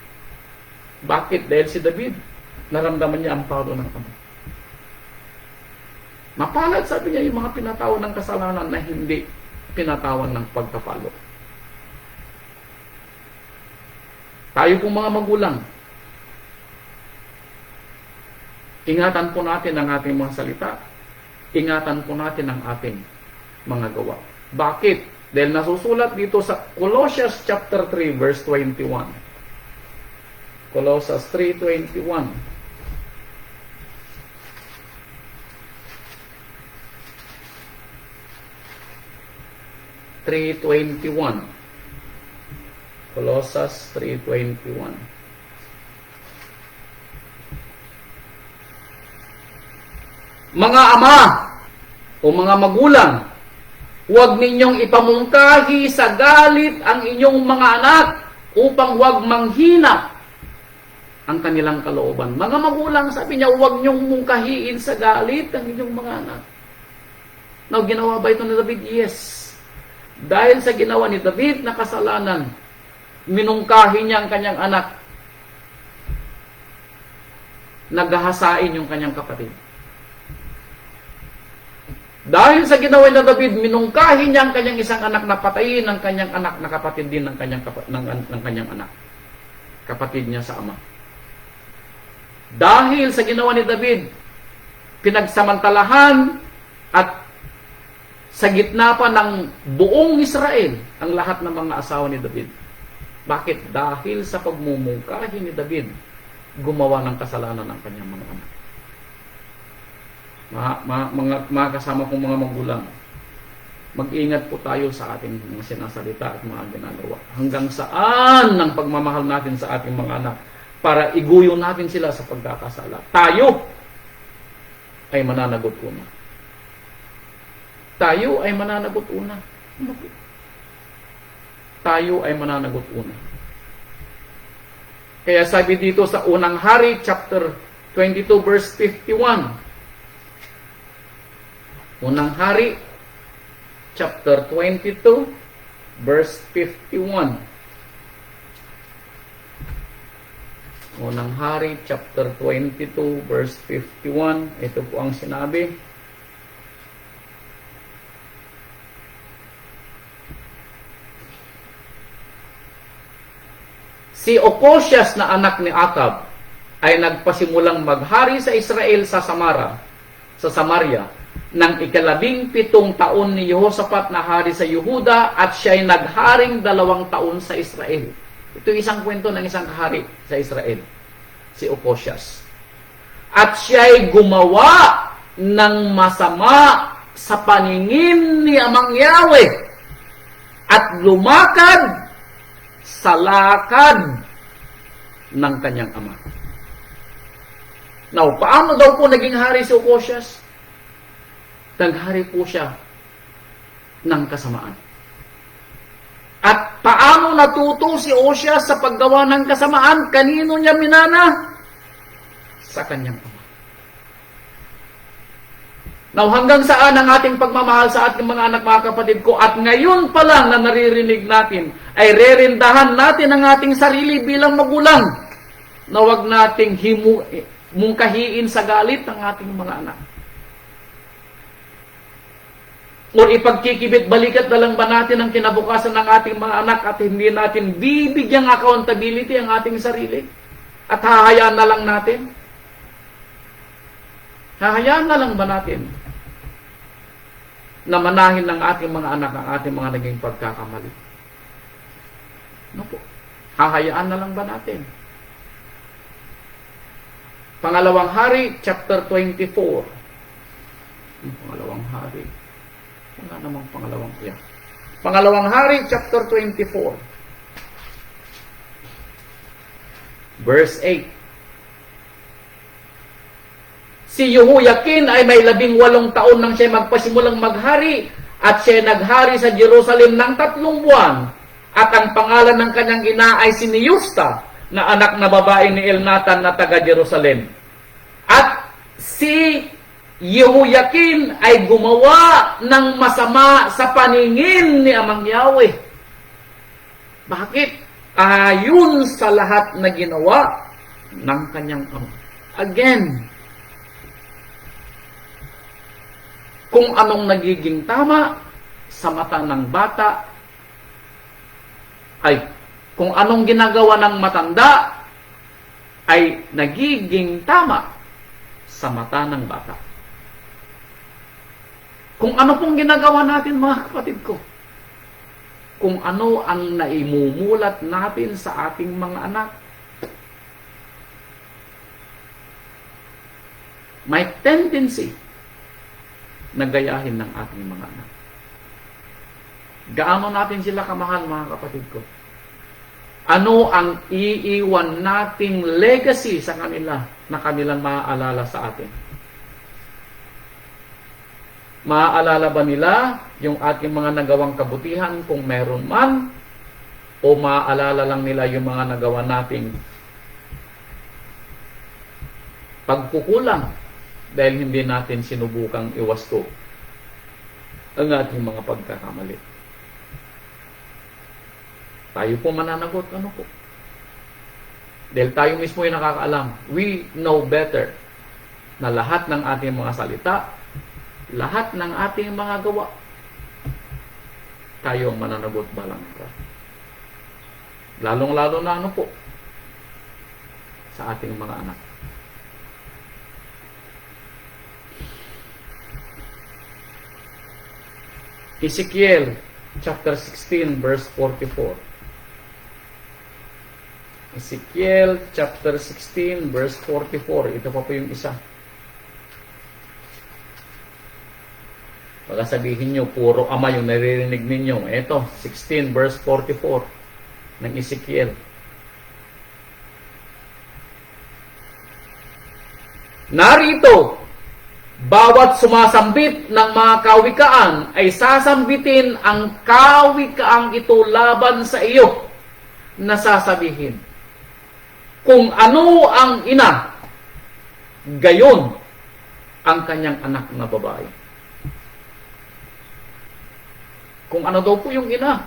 Bakit? Dahil si David, naramdaman niya ang palo ng Ama. Mapalad, sabi niya, yung mga pinatawad ng kasalanan na hindi pinatawan ng pagkapalo. Tayo pong mga magulang, ingatan po natin ang ating mga salita, ingatan po natin ang ating mga gawa. Bakit? Dahil nasusulat dito sa Colossians chapter 3 verse 21. Colossians 3:21. Colossians 3:21. Mga ama o mga magulang, huwag ninyong ipamungkahi sa galit ang inyong mga anak upang huwag manghina ang kanilang kalooban. Mga magulang, sabi niya, huwag niyong mungkahiin sa galit ang inyong mga anak. Now, ginawa ba ito ni David? Yes. Dahil sa ginawa ni David na kasalanan, minungkahi niya ang kanyang anak. Naghahasain yung kanyang kapatid. Dahil sa ginawa ni David, minungkahi niya ang kanyang isang anak na patayin ng kanyang anak na kapatid din ng kanyang anak. Kapatid niya sa ama. Dahil sa ginawa ni David, pinagsamantalahan at sa gitna pa ng buong Israel ang lahat ng mga asawa ni David. Bakit? Dahil sa pagmumungkahi ni David gumawa ng kasalanan ng kanyang mga anak. Mga kasama kong mga magulang, mag-ingat po tayo sa ating mga sinasalita at mga ginagawa. Hanggang saan ang pagmamahal natin sa ating mga anak para iguyo natin sila sa pagkakasala. Tayo ay mananagot una. Tayo ay mananagot una. Tayo ay mananagot una. Kaya sabi dito sa unang hari, chapter 22, verse 51. Unang hari, chapter 22, verse 51. Unang hari, chapter 22, verse 51. Ito po ang sinabi. Si Ocozias na anak ni Acab ay nagpasimulang maghari sa Israel sa Samaria ng 17 taon ni Jehoshaphat na hari sa Yehuda at siya ay nagharing 2 taon sa Israel. Ito isang kwento ng isang kahari sa Israel, si Ocozias. At siya ay gumawa ng masama sa paningin ni Amang Yahweh at lumakad sa lakad ng kanyang ama. Now, paano daw po naging hari si Ocozias? Naghari po siya ng kasamaan. At paano natuto si Ocozias sa paggawa ng kasamaan? Kanino niya minana? Sa kanyang ama. Now, hanggang saan ang ating pagmamahal sa ating mga anak, mga kapatid ko? At ngayon pa lang na naririnig natin, ay rerindahan natin ang ating sarili bilang magulang na huwag nating mungkahiin sa galit ng ating mga anak. O ipagkikibit balikat na lang ba natin ang kinabukasan ng ating mga anak at hindi natin bibigyang accountability ang ating sarili? At hahayaan na lang natin? Hahayaan na lang ba natin na manahin ng ating mga anak ang ating mga naging pagkakamali? No po. Hahayaan na lang ba natin? Pangalawang hari, chapter 24. Pangalawang hari. Wala namang pangalawang kaya. Pangalawang hari, chapter 24. Verse 8. Si Jehoiakim ay may 18 taon nang siya magpasimulang maghari at siya naghari sa Jerusalem ng 3 buwan. At ang pangalan ng kanyang ina ay si Niusta na anak na babae ni Elnatan na taga Jerusalem. At si Jehoiakim ay gumawa ng masama sa paningin ni Amang Yahweh. Bakit? Ayon sa lahat na ginawa ng kanyang ama. Again, kung anong nagiging tama sa mata ng bata, ay kung anong ginagawa ng matanda, ay nagiging tama sa mata ng bata. Kung ano pong ginagawa natin, mga kapatid ko, kung ano ang naimumulat natin sa ating mga anak, may tendency na gayahin ng ating mga anak. Gaano natin sila kamahal, mga kapatid ko? Ano ang iiwan nating legacy sa kanila na kanilang maaalala sa atin? Maaalala ba nila yung ating mga nagawang kabutihan kung meron man? O maaalala lang nila yung mga nagawa nating pagkukulang dahil hindi natin sinubukang iwasto ang ating mga pagkakamali? Tayo po mananagot, ano po? Dahil tayo mismo yung nakakaalam. We know better na lahat ng ating mga salita, lahat ng ating mga gawa, tayo ang mananagot balang ito. Lalong-lalo na ano po? Sa ating mga anak. Ezekiel chapter 16 verse 44. Ezekiel chapter 16 verse 44. Ito pa po yung isa. Baka sabihin nyo, puro ama yung naririnig ninyo. Ito, 16 verse 44 ng Ezekiel. Narito, bawat sumasambit ng mga kawikaan ay sasambitin ang kawikaang ito laban sa iyo na sasabihin, kung ano ang ina, gayon ang kanyang anak na babae. Kung ano daw po yung ina,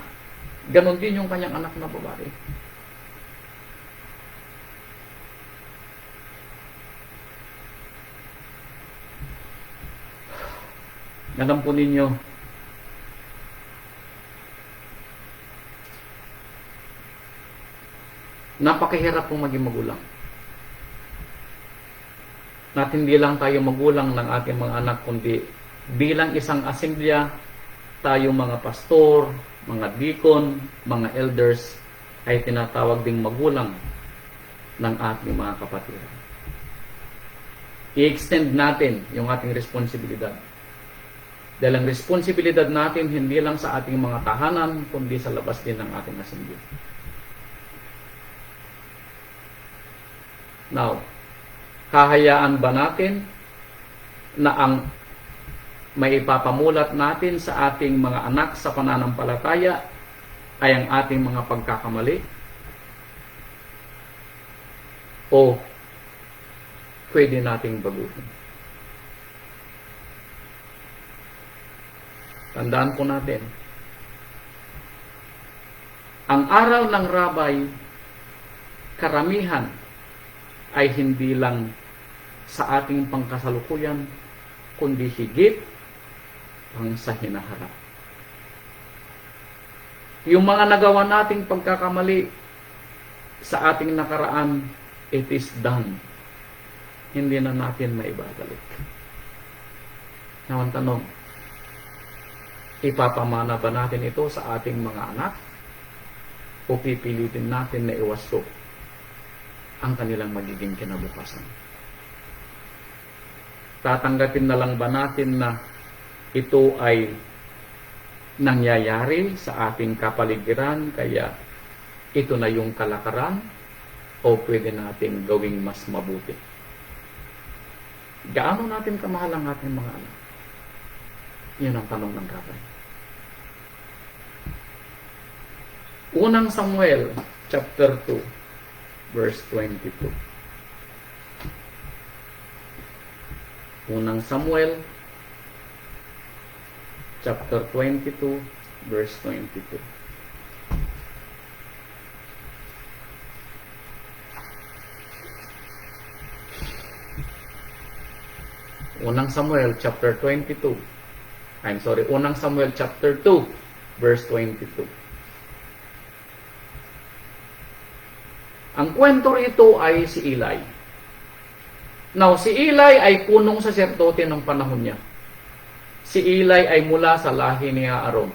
ganon din yung kanyang anak na babae. Alam po ninyo, napakahirap pong maging magulang. At hindi lang tayo magulang ng ating mga anak, kundi bilang isang asemblya, tayo mga pastor, mga deacon, mga elders, ay tinatawag ding magulang ng ating mga kapatid. I-extend natin yung ating responsibilidad. Dahil ang responsibilidad natin hindi lang sa ating mga tahanan, kundi sa labas din ng ating asemblya. Now, kahayaan ba natin na ang may ipapamulat natin sa ating mga anak sa pananampalataya ay ang ating mga pagkakamali? O pwede nating baguhin? Tandaan po natin, ang aral ng rabay, karamihan ay hindi lang sa ating pangkasalukuyan, kundi higit ang sa hinaharap. Yung mga nagawa nating pagkakamali sa ating nakaraan, it is done. Hindi na natin maibabalik. Now, ang tanong, ipapamana ba natin ito sa ating mga anak? O pipilitin natin na iwasto ang kanilang magiging kinabukasan? Tatanggapin na lang ba natin na ito ay nangyayari sa ating kapaligiran, kaya ito na yung kalakaran, o pwede natin gawing mas mabuti? Gaano natin kamahal ang ating mga anak? Yun ang tanong ng rabay. Unang Samuel chapter 2 verse 22. Unang Samuel chapter 22 verse 22. Unang Samuel chapter 22. Unang Samuel chapter 2 verse 22. Ang kwento rito ay si Eli. Now, si Eli ay punong saserdote ng panahon niya. Si Eli ay mula sa lahi ni Aaron.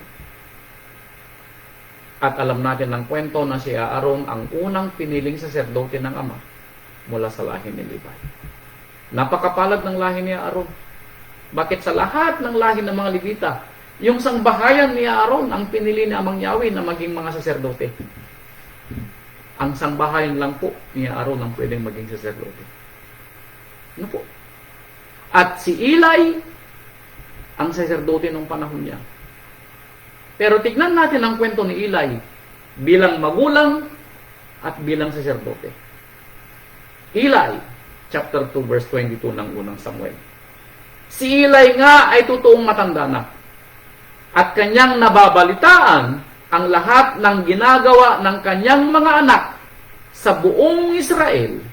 At alam natin ng kwento na si Aaron ang unang piniling saserdote ng ama mula sa lahi ni Levi. Napakapalad ng lahi ni Aaron. Bakit sa lahat ng lahi ng mga Levita, yung sangbahayan ni Aaron ang pinili ni Amang Yahweh na maging mga saserdote? Ang sangbahayan lang po ni Aaron ang pwedeng maging saserdote. Ano po? At si Eli ang saserdote ng panahon niya. Pero tignan natin ang kwento ni Eli bilang magulang at bilang saserdote. Eli, chapter 2, verse 22 ng unang Samuel. Si Eli nga ay totoong matanda na. At kanyang nababalitaan ang lahat ng ginagawa ng kanyang mga anak sa buong Israel,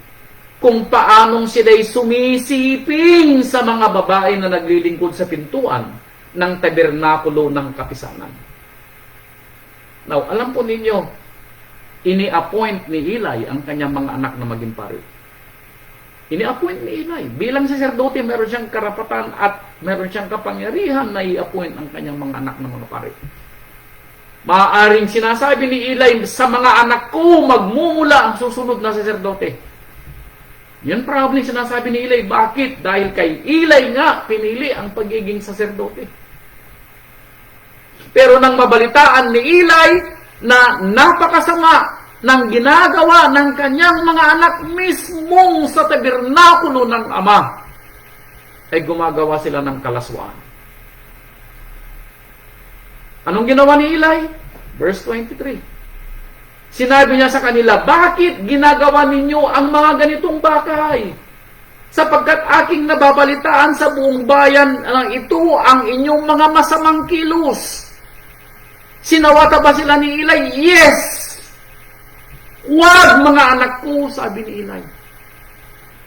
kung paanong sila'y sumisiping sa mga babae na naglilingkod sa pintuan ng tabernakulo ng kapisanan. Now, alam po ninyo, ini-appoint ni Eli ang kanyang mga anak na maging pari. Ini-appoint ni Eli. Bilang saserdote, meron siyang karapatan at meron siyang kapangyarihan na i-appoint ang kanyang mga anak na mga pari. Maaaring sinasabi ni Eli, sa mga anak ko, magmumula ang susunod na saserdote. Yan probably sinasabi ni Eli. Bakit? Dahil kay Eli nga, pinili ang pagiging saserdote. Pero nang mabalitaan ni Eli na napakasama ng ginagawa ng kanyang mga anak mismong sa tabernakulo ng Ama, ay gumagawa sila ng kalaswaan. Anong ginawa ni Eli? Verse 23. Sinabi niya sa kanila, bakit ginagawa ninyo ang mga ganitong bagay? Sapagkat aking nababalitaan sa buong bayan na ito ang inyong mga masamang kilos. Sinawata ba sila ni Eli? Yes! Huwag mga anak ko, sabi ni Eli.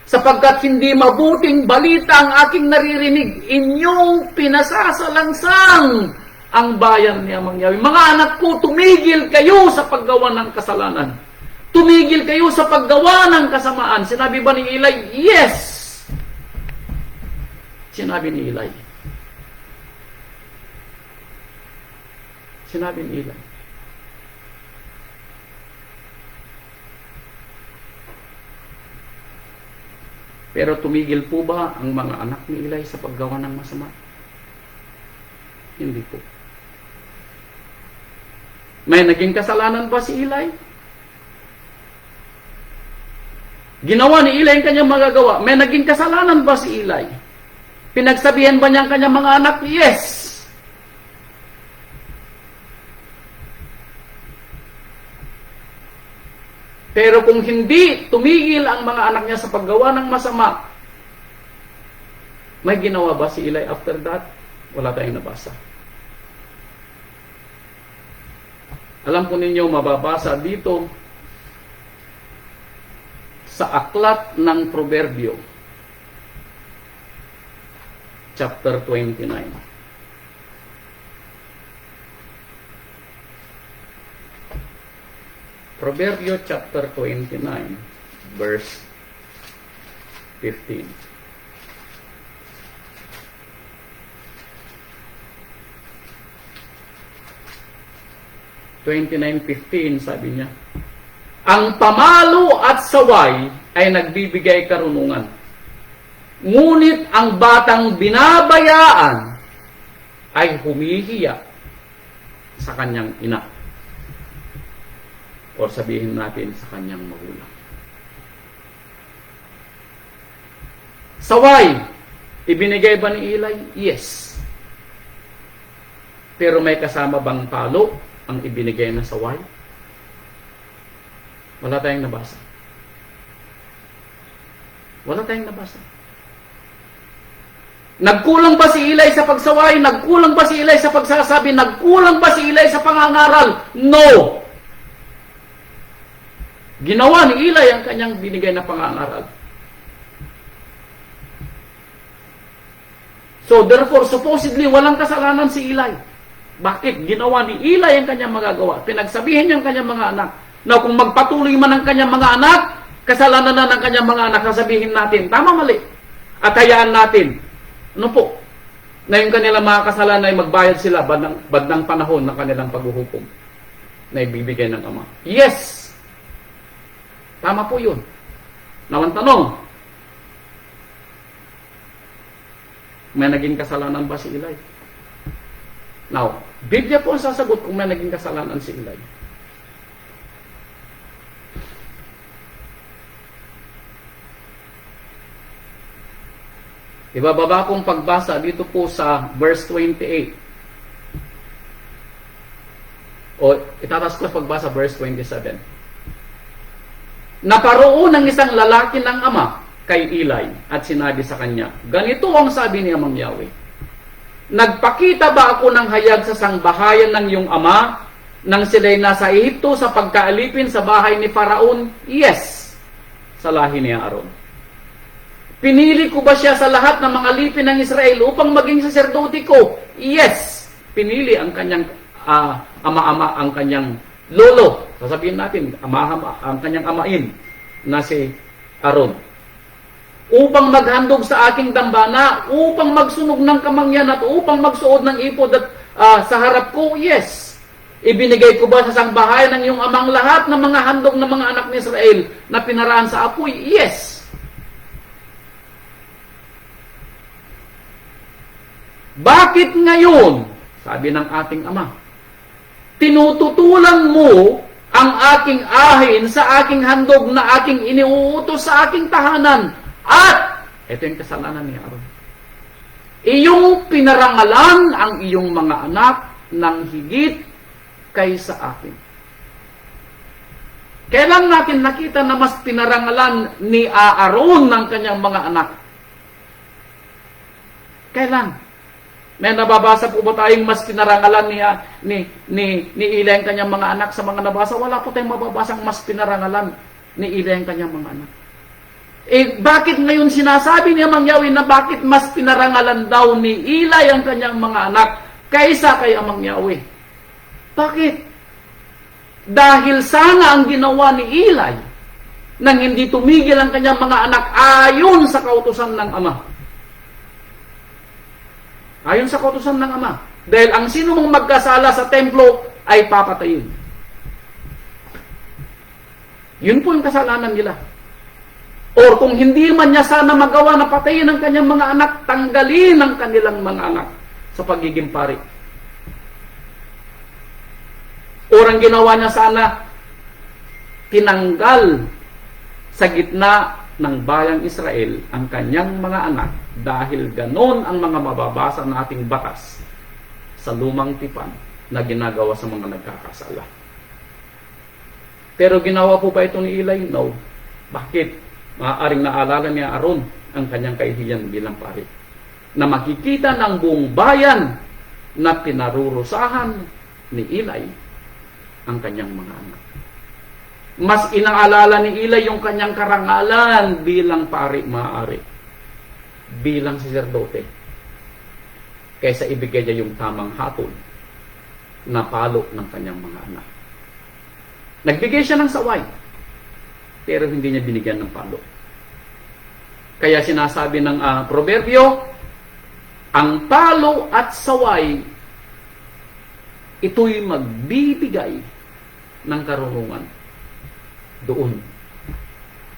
Sapagkat hindi mabuting balita ang aking naririnig, inyong pinasasalangsang ang bayan ni Amang Yahweh. Mga anak ko, tumigil kayo sa paggawa ng kasalanan. Tumigil kayo sa paggawa ng kasamaan. Sinabi ba ni Eli? Yes! Sinabi ni Eli. Sinabi ni Eli. Pero tumigil po ba ang mga anak ni Eli sa paggawa ng masama? Hindi po. May naging kasalanan ba si Eli? Ginawa ni Eli ang kanyang magagawa. May naging kasalanan ba si Eli? Pinagsabihan ba niya ang kanyang mga anak? Yes! Pero kung hindi tumigil ang mga anak niya sa paggawa ng masama, may ginawa ba si Eli after that? Wala tayong nabasa. Alam po ninyo, mababasa dito sa aklat ng Proverbio, chapter 29. Proverbio chapter 29, verse 15. Sabi niya, ang pamalo at saway ay nagbibigay karunungan. Ngunit ang batang binabayaan ay humihiya sa kanyang ina. O sabihin natin sa kanyang magulang. Saway, ibinigay ba ni Eli? Yes. Pero may kasama bang palo ang ibinigay na saway? Wala tayong nabasa. Wala tayong nabasa. Nagkulang ba si Eli sa pagsaway? Nagkulang ba si Eli sa pagsasabi? Nagkulang ba si Eli sa pangangaral? No! Ginawa ni Eli ang kanyang binigay na pangangaral. So therefore, supposedly, walang kasalanan si Eli. Bakit? Ginawa ni Eli ang kanyang magagawa. Pinagsabihin niya ang kanyang mga anak. Na kung magpatuloy man ang kanyang mga anak, kasalanan na ng kanyang mga anak, sasabihin natin, tama mali. At hayaan natin. Ano po? Na yung kanilang mga kasalanan ay magbayad sila badang panahon ng kanilang paghuhukom na ibibigay ng Ama. Yes! Tama po yun. Now, ang tanong, may naging kasalanan ba si Eli? Now, Biblia po ang sasagot kung may naging kasalanan si Eli. Ibababa kong pagbasa dito po sa verse 28. O itatas ko pagbasa verse 27. Naparoon ng isang lalaki ng ama kay Eli at sinabi sa kanya, ganito ang sabi ni Amang Yahweh, nagpakita ba ako ng hayag sa sangbahayan ng iyong ama nang sila'y nasa Ehipto sa pagkaalipin sa bahay ni Faraon? Yes, sa lahi ni Aaron. Pinili ko ba siya sa lahat ng mga alipin ng Israel upang maging saserdote ko? Yes, pinili ang kanyang ama-ama, ang kanyang lolo, sasabihin natin, ang kanyang amain na si Aaron. Upang maghandog sa aking dambana, upang magsunog ng kamangyan at upang magsuot ng ipod at sa harap ko, yes. Ibinigay ko ba sa sangbahayan ng iyong amang lahat ng mga handog ng mga anak ni Israel na pinaraan sa apoy? Yes. Bakit ngayon, sabi ng ating ama, tinututulan mo ang aking ahin sa aking handog na aking iniuutos sa aking tahanan? At, ito yung kasalanan ni Aaron, iyong pinarangalan ang iyong mga anak ng higit kaysa akin. Kailan natin nakita na mas pinarangalan ni Aaron ng kanyang mga anak? Kailan? May nababasa po ba tayong mas pinarangalan ni Eli ang kanyang mga anak sa mga nabasa? Wala po tayong mababasang mas pinarangalan ni Eli ang kanyang mga anak. Bakit ngayon sinasabi ni Amang Yahweh na bakit mas pinarangalan daw ni Eli ang kanyang mga anak kaysa kay Amang Yahweh? Bakit? Dahil sana ang ginawa ni Eli nang hindi tumigil ang kanyang mga anak ayon sa kautusan ng Ama. Ayon sa kautusan ng Ama. Dahil ang sino mong magkasala sa templo ay papatayin. Yun po yung kasalanan nila. Or kung hindi man niya sana magawa na patayin ang kanyang mga anak, tanggalin ang kanilang mga anak sa pagiging pari. Or ang ginawa niya sana, tinanggal sa gitna ng bayang Israel ang kanyang mga anak dahil ganon ang mga mababasa nating batas sa lumang tipan na ginagawa sa mga nagkakasala. Pero ginawa po ba ito ni Eli? No. Bakit? Maaaring naalala ni Aaron ang kanyang kahihiyan bilang pari. Na makikita ng buong bayan na pinarurusahan ni Eli ang kanyang mga anak. Mas inaalala ni Eli yung kanyang karangalan bilang pari, maaari. Bilang saserdote. Kaysa ibigay niya yung tamang hatol na palo ng kanyang mga anak. Nagbigay siya ng saway, pero hindi niya binigyan ng palo. Kaya sinasabi ng proverbio, ang palo at saway, ito'y magbibigay ng karunungan doon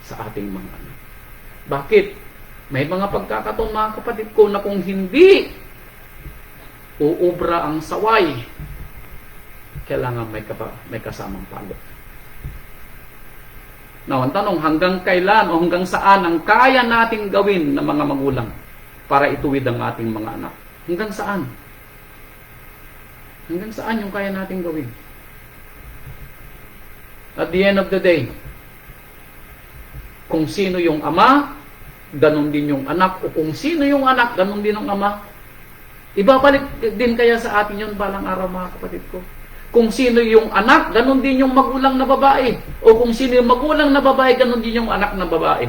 sa ating mga anak. Bakit? May mga pagkakataon, mga kapatid ko, na kung hindi uubra ang saway, kailangan may kasamang palo. Now, ang tanong, hanggang kailan o hanggang saan ang kaya nating gawin ng mga magulang para ituwid ang ating mga anak? Hanggang saan? Hanggang saan yung kaya nating gawin? At the end of the day, kung sino yung ama, ganun din yung anak. O kung sino yung anak, ganun din ang ama. Ibabalik din kaya sa atin yun balang araw, mga kapatid ko. Kung sino yung anak, ganun din yung magulang na babae. O kung sino yung magulang na babae, ganun din yung anak na babae.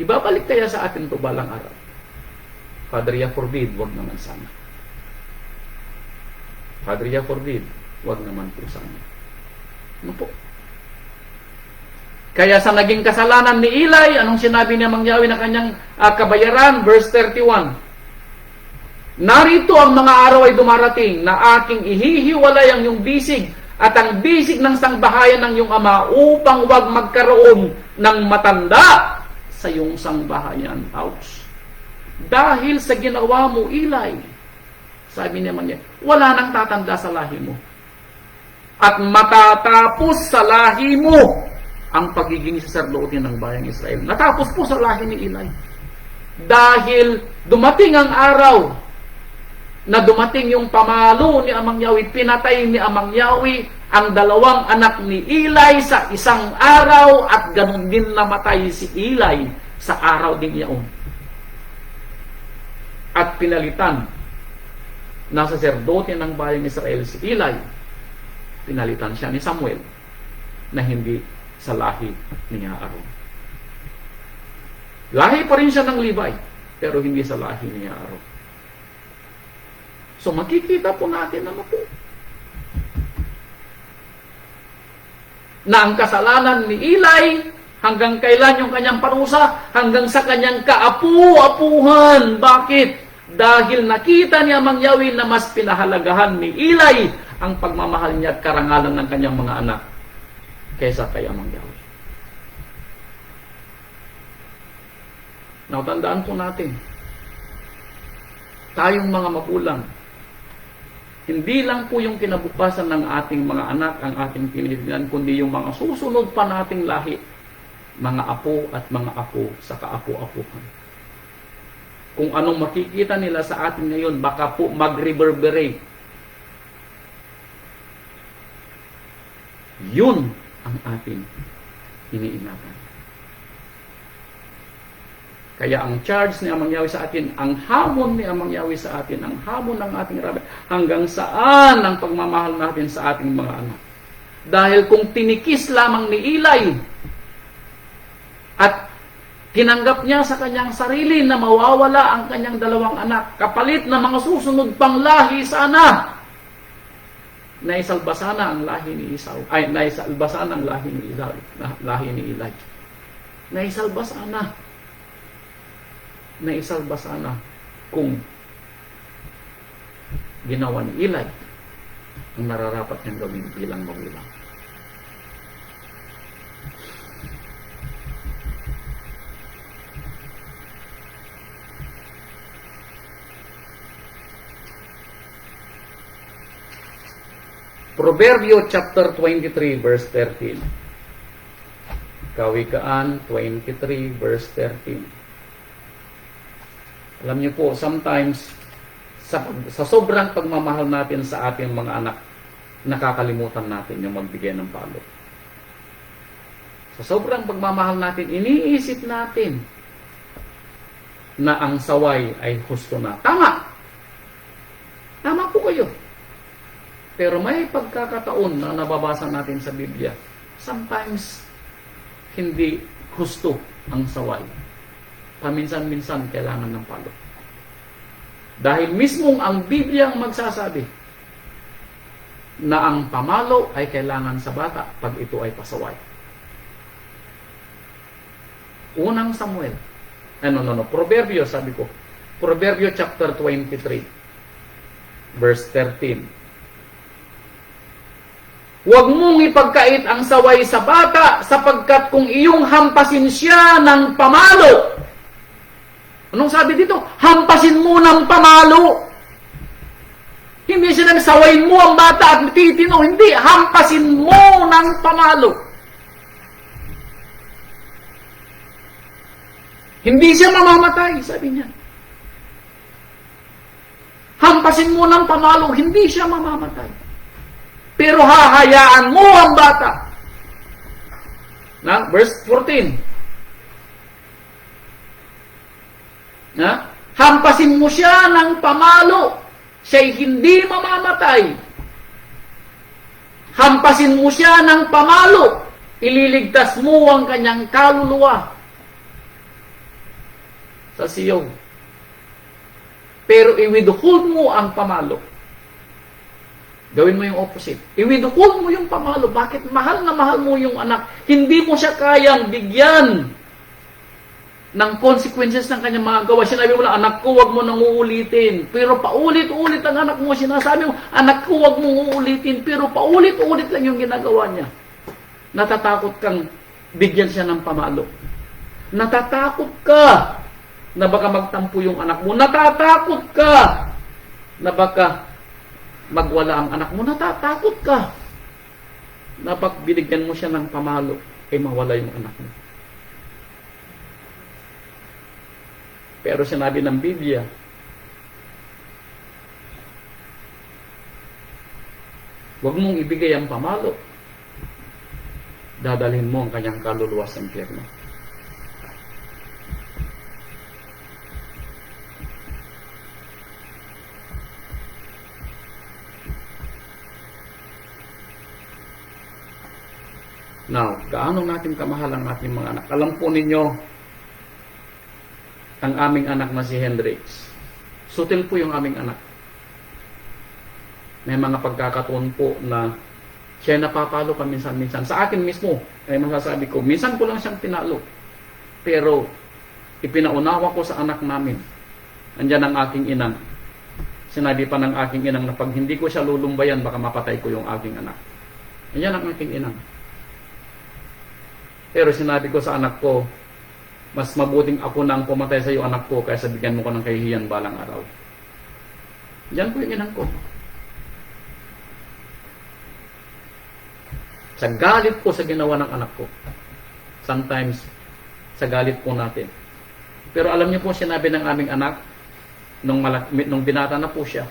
Ibabalik kaya sa atin ito balang araw. Father, ya forbid, wag naman sana. Father, ya forbid, wag naman po sana. Ano po? Kaya sa naging kasalanan ni Eli, anong sinabi niya Amang Yahweh na kanyang kabayaran? Verse 31. Narito ang mga araw ay dumarating na aking ihihiwalay ang iyong bisig at ang bisig ng sangbahayan ng iyong ama upang wag magkaroon ng matanda sa iyong sangbahayan. Ouch! Dahil sa ginawa mo, Eli, sabi naman niya, wala nang tatanda sa lahi mo. At matatapos sa lahi mo ang pagiging saserdote ng bayang Israel. Natapos po sa lahi ni Eli. Dahil dumating ang araw na dumating yung pamalo ni Amang Yahweh, pinatay ni Amang Yahweh ang dalawang anak ni Eli sa isang araw at ganun din namatay si Eli sa araw din iyon. At pinalitan na saserdote ng bayang Israel si Eli, pinalitan siya ni Samuel na hindi sa lahi ni Aaron. Lahi pa rin siya ng Levi, pero hindi sa lahi ni Aaron. So makikita po natin ano po, na ang kasalanan ni Eli, hanggang kailan yung kanyang parusa? Hanggang sa kanyang kaapu-apuhan. Bakit? Dahil nakita ni Amang Yahweh na mas pinahalagahan ni Eli ang pagmamahal niya at karangalan ng kanyang mga anak kaysa kay Amang Yahweh. Now, tandaan po natin, tayong mga magulang, hindi lang po yung kinabukasan ng ating mga anak ang ating tinitingnan, kundi yung mga susunod pa nating lahi, mga apo at mga apo sa kaapo-apuhan. Kung anong makikita nila sa atin ngayon, baka po mag-reverberate. Yun ang ating iniingatan. Kaya ang charge ni Amang Yahweh sa atin, ang hamon ni Amang Yahweh sa atin, ang hamon ng ating Rabbi, hanggang saan ang pagmamahal natin sa ating mga anak. Dahil kung tinikis lamang ni Eli at tinanggap niya sa kanyang sarili na mawawala ang kanyang dalawang anak, kapalit na mga susunod pang lahi sana, naisalba sana ang lahi ni Esau, ay naisalba sana ang lahi ni Esau, lahi ni Eli. Naisalba sana kung ginawa ni Eli ang nararapat niyang gawin bilang magulang. Proverbio chapter 23 verse 13. Kawikaan 23 verse 13. Alam niyo po, sometimes sa sobrang pagmamahal natin sa ating mga anak, nakakalimutan natin yung magbigay ng palo. Sa sobrang pagmamahal natin, iniisip natin na ang saway ay husto na. Tama! Tama po kayo. Pero may pagkakataon na nababasa natin sa Biblia, sometimes hindi husto ang saway. Paminsan-minsan kailangan ng palo. Dahil mismong ang Biblia ang magsasabi na ang pamalo ay kailangan sa bata pag ito ay pasaway. Unang Samuel. Proverbio, sabi ko. Proverbio chapter 23 verse 13. Huwag mong ipagkait ang saway sa bata sapagkat kung iyong hampasin siya ng pamalo. Anong sabi dito? Hampasin mo ng pamalo. Hindi siya nagsawayin mo ang bata at titino. Hindi, hampasin mo ng pamalo. Hindi siya mamamatay, sabi niya. Hampasin mo ng pamalo, hindi siya mamamatay. Pero hahayaan mo ang bata. Na, verse 14. Na, hampasin mo siya ng pamalo, siya'y hindi mamamatay. Hampasin mo siya ng pamalo, ililigtas mo ang kanyang kaluluwa sa siyaw. Pero i-withhold mo ang pamalo. Gawin mo yung opposite. I-withhold mo yung pamalo. Bakit? Mahal na mahal mo yung anak. Hindi mo siya kayang bigyan ng consequences ng kanyang mga gawa. Sinabi mo lang, anak ko, wag mo nang uulitin. Pero paulit-ulit ang anak mo. Sinasabi mo, anak ko, wag mo uulitin. Pero paulit-ulit lang yung ginagawa niya. Natatakot kang bigyan siya ng pamalo. Natatakot ka na baka magtampo yung anak mo. Natatakot ka na baka magwala ang anak mo. Natatakot ka na pag binigyan mo siya ng pamalo, ay mawala yung anak mo. Pero sinabi ng Biblia, huwag mong ibigay ang pamalo. Dadalhin mo ang kanyang kaluluwa sa impyerno. Now, gaano natin kamahal ang ating mga anak? Alam po ninyo, ang aming anak na si Hendrix. Sutil po yung aming anak. May mga pagkakataon po na siya napapalo paminsan-minsan. Sa akin mismo, ay masasabi ko, minsan ko lang siyang tinalo. Pero, ipinaunawa ko sa anak namin. Andyan ang aking ina. Sinabi pa ng aking inang na pag hindi ko siya lulumbayan, baka mapatay ko yung aking anak. Yan ang aking inang. Pero sinabi ko sa anak ko, mas mabuting ako nang pumatay sa iyo anak ko kaysa bigyan mo ko ng kahihiyan balang araw. Yan po yung inang ko. Sa galit po sa ginawa ng anak ko. Sometimes, sa galit po natin. Pero alam niyo po, sinabi ng aming anak, nung binata na po siya,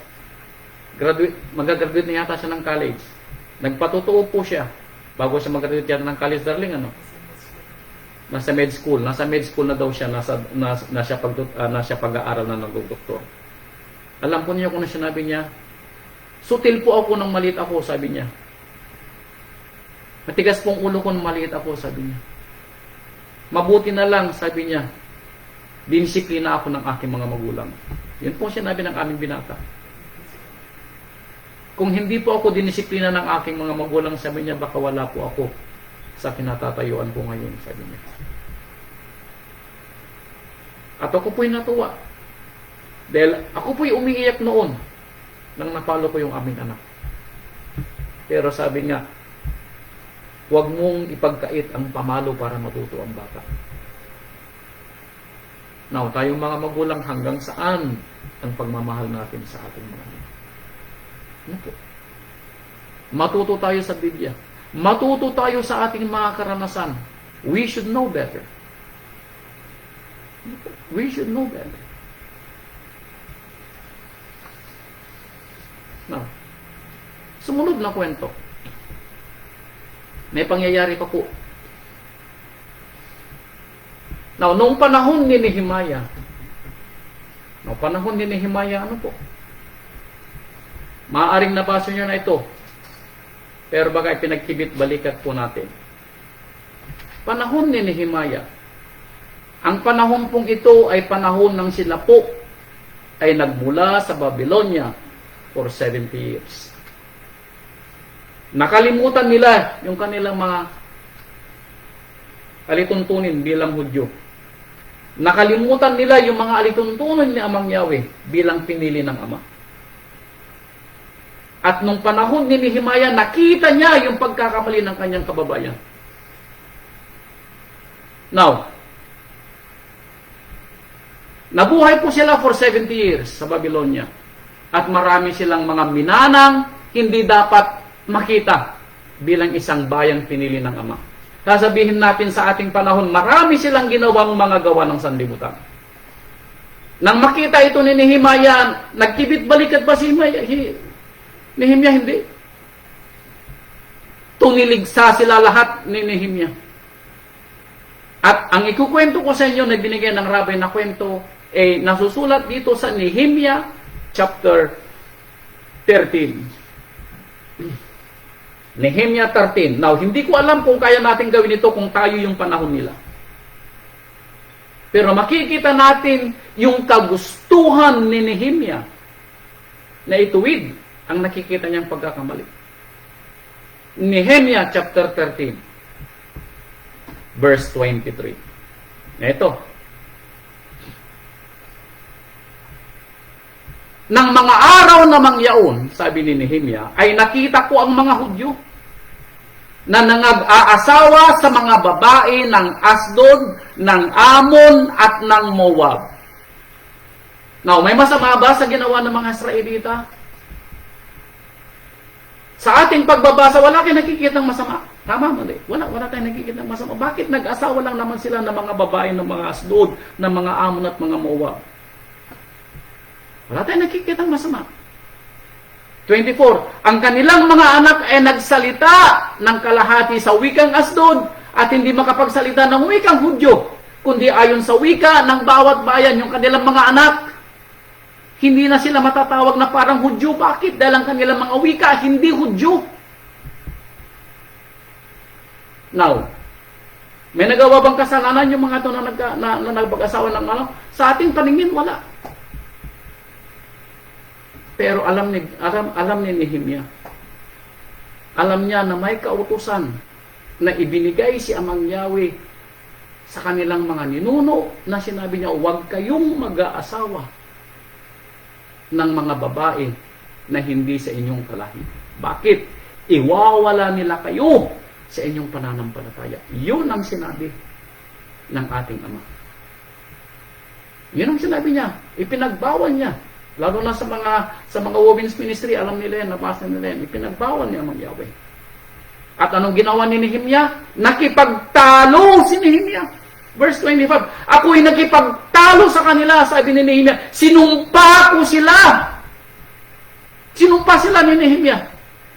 magagraduate na yata siya ng college. Nagpatutuo po siya. Bago siya mag-graduate yata ng college, darling, Nasa med school na daw siya, na siya pag-aaral na nag-doktor. Alam po niyo kung na sinabi niya, sutil po ako nang maliit ako, sabi niya. Matigas pong ulo ko nang maliit ako, sabi niya. Mabuti na lang, sabi niya, dinisiplina ako ng aking mga magulang. Yun po sinabi ng aming binata. Kung hindi po ako dinisiplina ng aking mga magulang, sabi niya, baka wala po ako sa kinatatayuan ko ngayon, sabi niya. At ako po'y natuwa. Dahil ako po'y umiiyak noon nang napalo ko yung aming anak. Pero sabi nga, huwag mong ipagkait ang pamalo para matuto ang bata. Now, tayong mga magulang, hanggang saan ang pagmamahal natin sa ating mga anak? Ano po? Matuto tayo sa Biblia. Matuto tayo sa ating mga karanasan. We should know better. We should know better. Now, sumunod na kwento. May pangyayari pa po. Now, noong panahon ni Nehemiah, ano po? Maaaring nabasa nyo na ito. Pero baka pinagkibit-balikat po natin. Panahon ni Nehemiah. Ang panahon pong ito ay panahon ng sila po ay nagmula sa Babylonia for 70 years. Nakalimutan nila yung kanilang mga alituntunin bilang Hudyo. Nakalimutan nila yung mga alituntunin ni Amang Yahweh bilang pinili ng Ama. At nung panahon ni Nehemiah, nakita niya yung pagkakamali ng kanyang kababayan. Now, nabuhay po sila for 70 years sa Babylonia. At marami silang mga minanang hindi dapat makita bilang isang bayang pinili ng Ama. Sasabihin natin sa ating panahon, marami silang ginawang mga gawa ng sanlibutan. Nang makita ito ni Nehemiah, nagkibit-balikat ba si Nehemiah? Hindi. Tuniligsa sila lahat ni Nehemiah. At ang ikukwento ko sa inyo na binigay ng rabbi na kwento, nasusulat dito sa Nehemiah chapter 13. Nehemiah 13. Now, hindi ko alam kung kaya natin gawin ito kung tayo yung panahon nila. Pero makikita natin yung kagustuhan ni Nehemiah na ituwid ang nakikita niyang pagkakamali. Nehemiah chapter 13, verse 23. Ito. Nang mga araw na mangyaon, sabi ni Nehemiah, ay nakita ko ang mga Hudyo na nangag-aasawa sa mga babae ng Asdod, ng Amon, at ng Moab. Now, may masama ba sa ginawa ng mga Israelita? Sa ating pagbabasa, wala tayong nakikitang masama. Tama, mali. Wala tayong nakikitang masama. Bakit nag-asawa lang naman sila ng mga babae ng mga Asdod, ng mga Amon at mga Moab? Wala tayong nakikitang masama. 24. Ang kanilang mga anak ay nagsalita ng kalahati sa wikang Asdod at hindi makapagsalita ng wikang Hudyo, kundi ayon sa wika ng bawat bayan. Yung kanilang mga anak, hindi na sila matatawag na parang Hudyo. Bakit? Dahil ang kanilang mga wika, hindi Hudyo. Now, may nagawa bang kasalanan yung mga ito na nagpag-asawa ng ano? Sa ating paningin, wala. Pero alam ni Nehemiah, alam niya na may kautusan na ibinigay si Amang Yahweh sa kanilang mga ninuno na sinabi niya, huwag kayong mag-aasawa ng mga babae na hindi sa inyong kalahi. Bakit? Iwawala nila kayo sa inyong pananampalataya. Yun ang sinabi ng ating Ama. Yun ang sinabi niya. Ipinagbawal niya. Lalo na sa mga women's ministry, alam nila yan, nabasa nila yan. Ipinagbawal niya ang Yahweh. At anong ginawa ni Nehemia? Nakipagtalo si Nehemia. Verse 25, ako'y nakipagtalo sa kanila, sabi ni Nehemia. Sinumpa ko sila. Sinumpa sila ni Nehemia.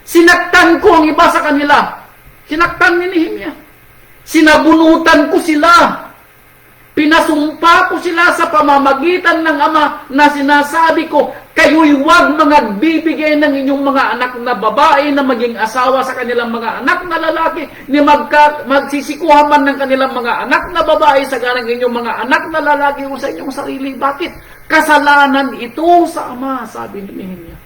Sinaktan ko ang iba sa kanila. Sinaktan ni Nehemia. Sinabunutan ko sila. Pinasumpa ko sila sa pamamagitan ng Ama na sinasabi ko, kayo'y huwag magbibigay ng inyong mga anak na babae na maging asawa sa kanilang mga anak na lalaki, ni magsisikuhan man ng kanilang mga anak na babae sa ganang inyong mga anak na lalaki o sa inyong sarili. Bakit? Kasalanan ito sa Ama, sabi ni Nehemia.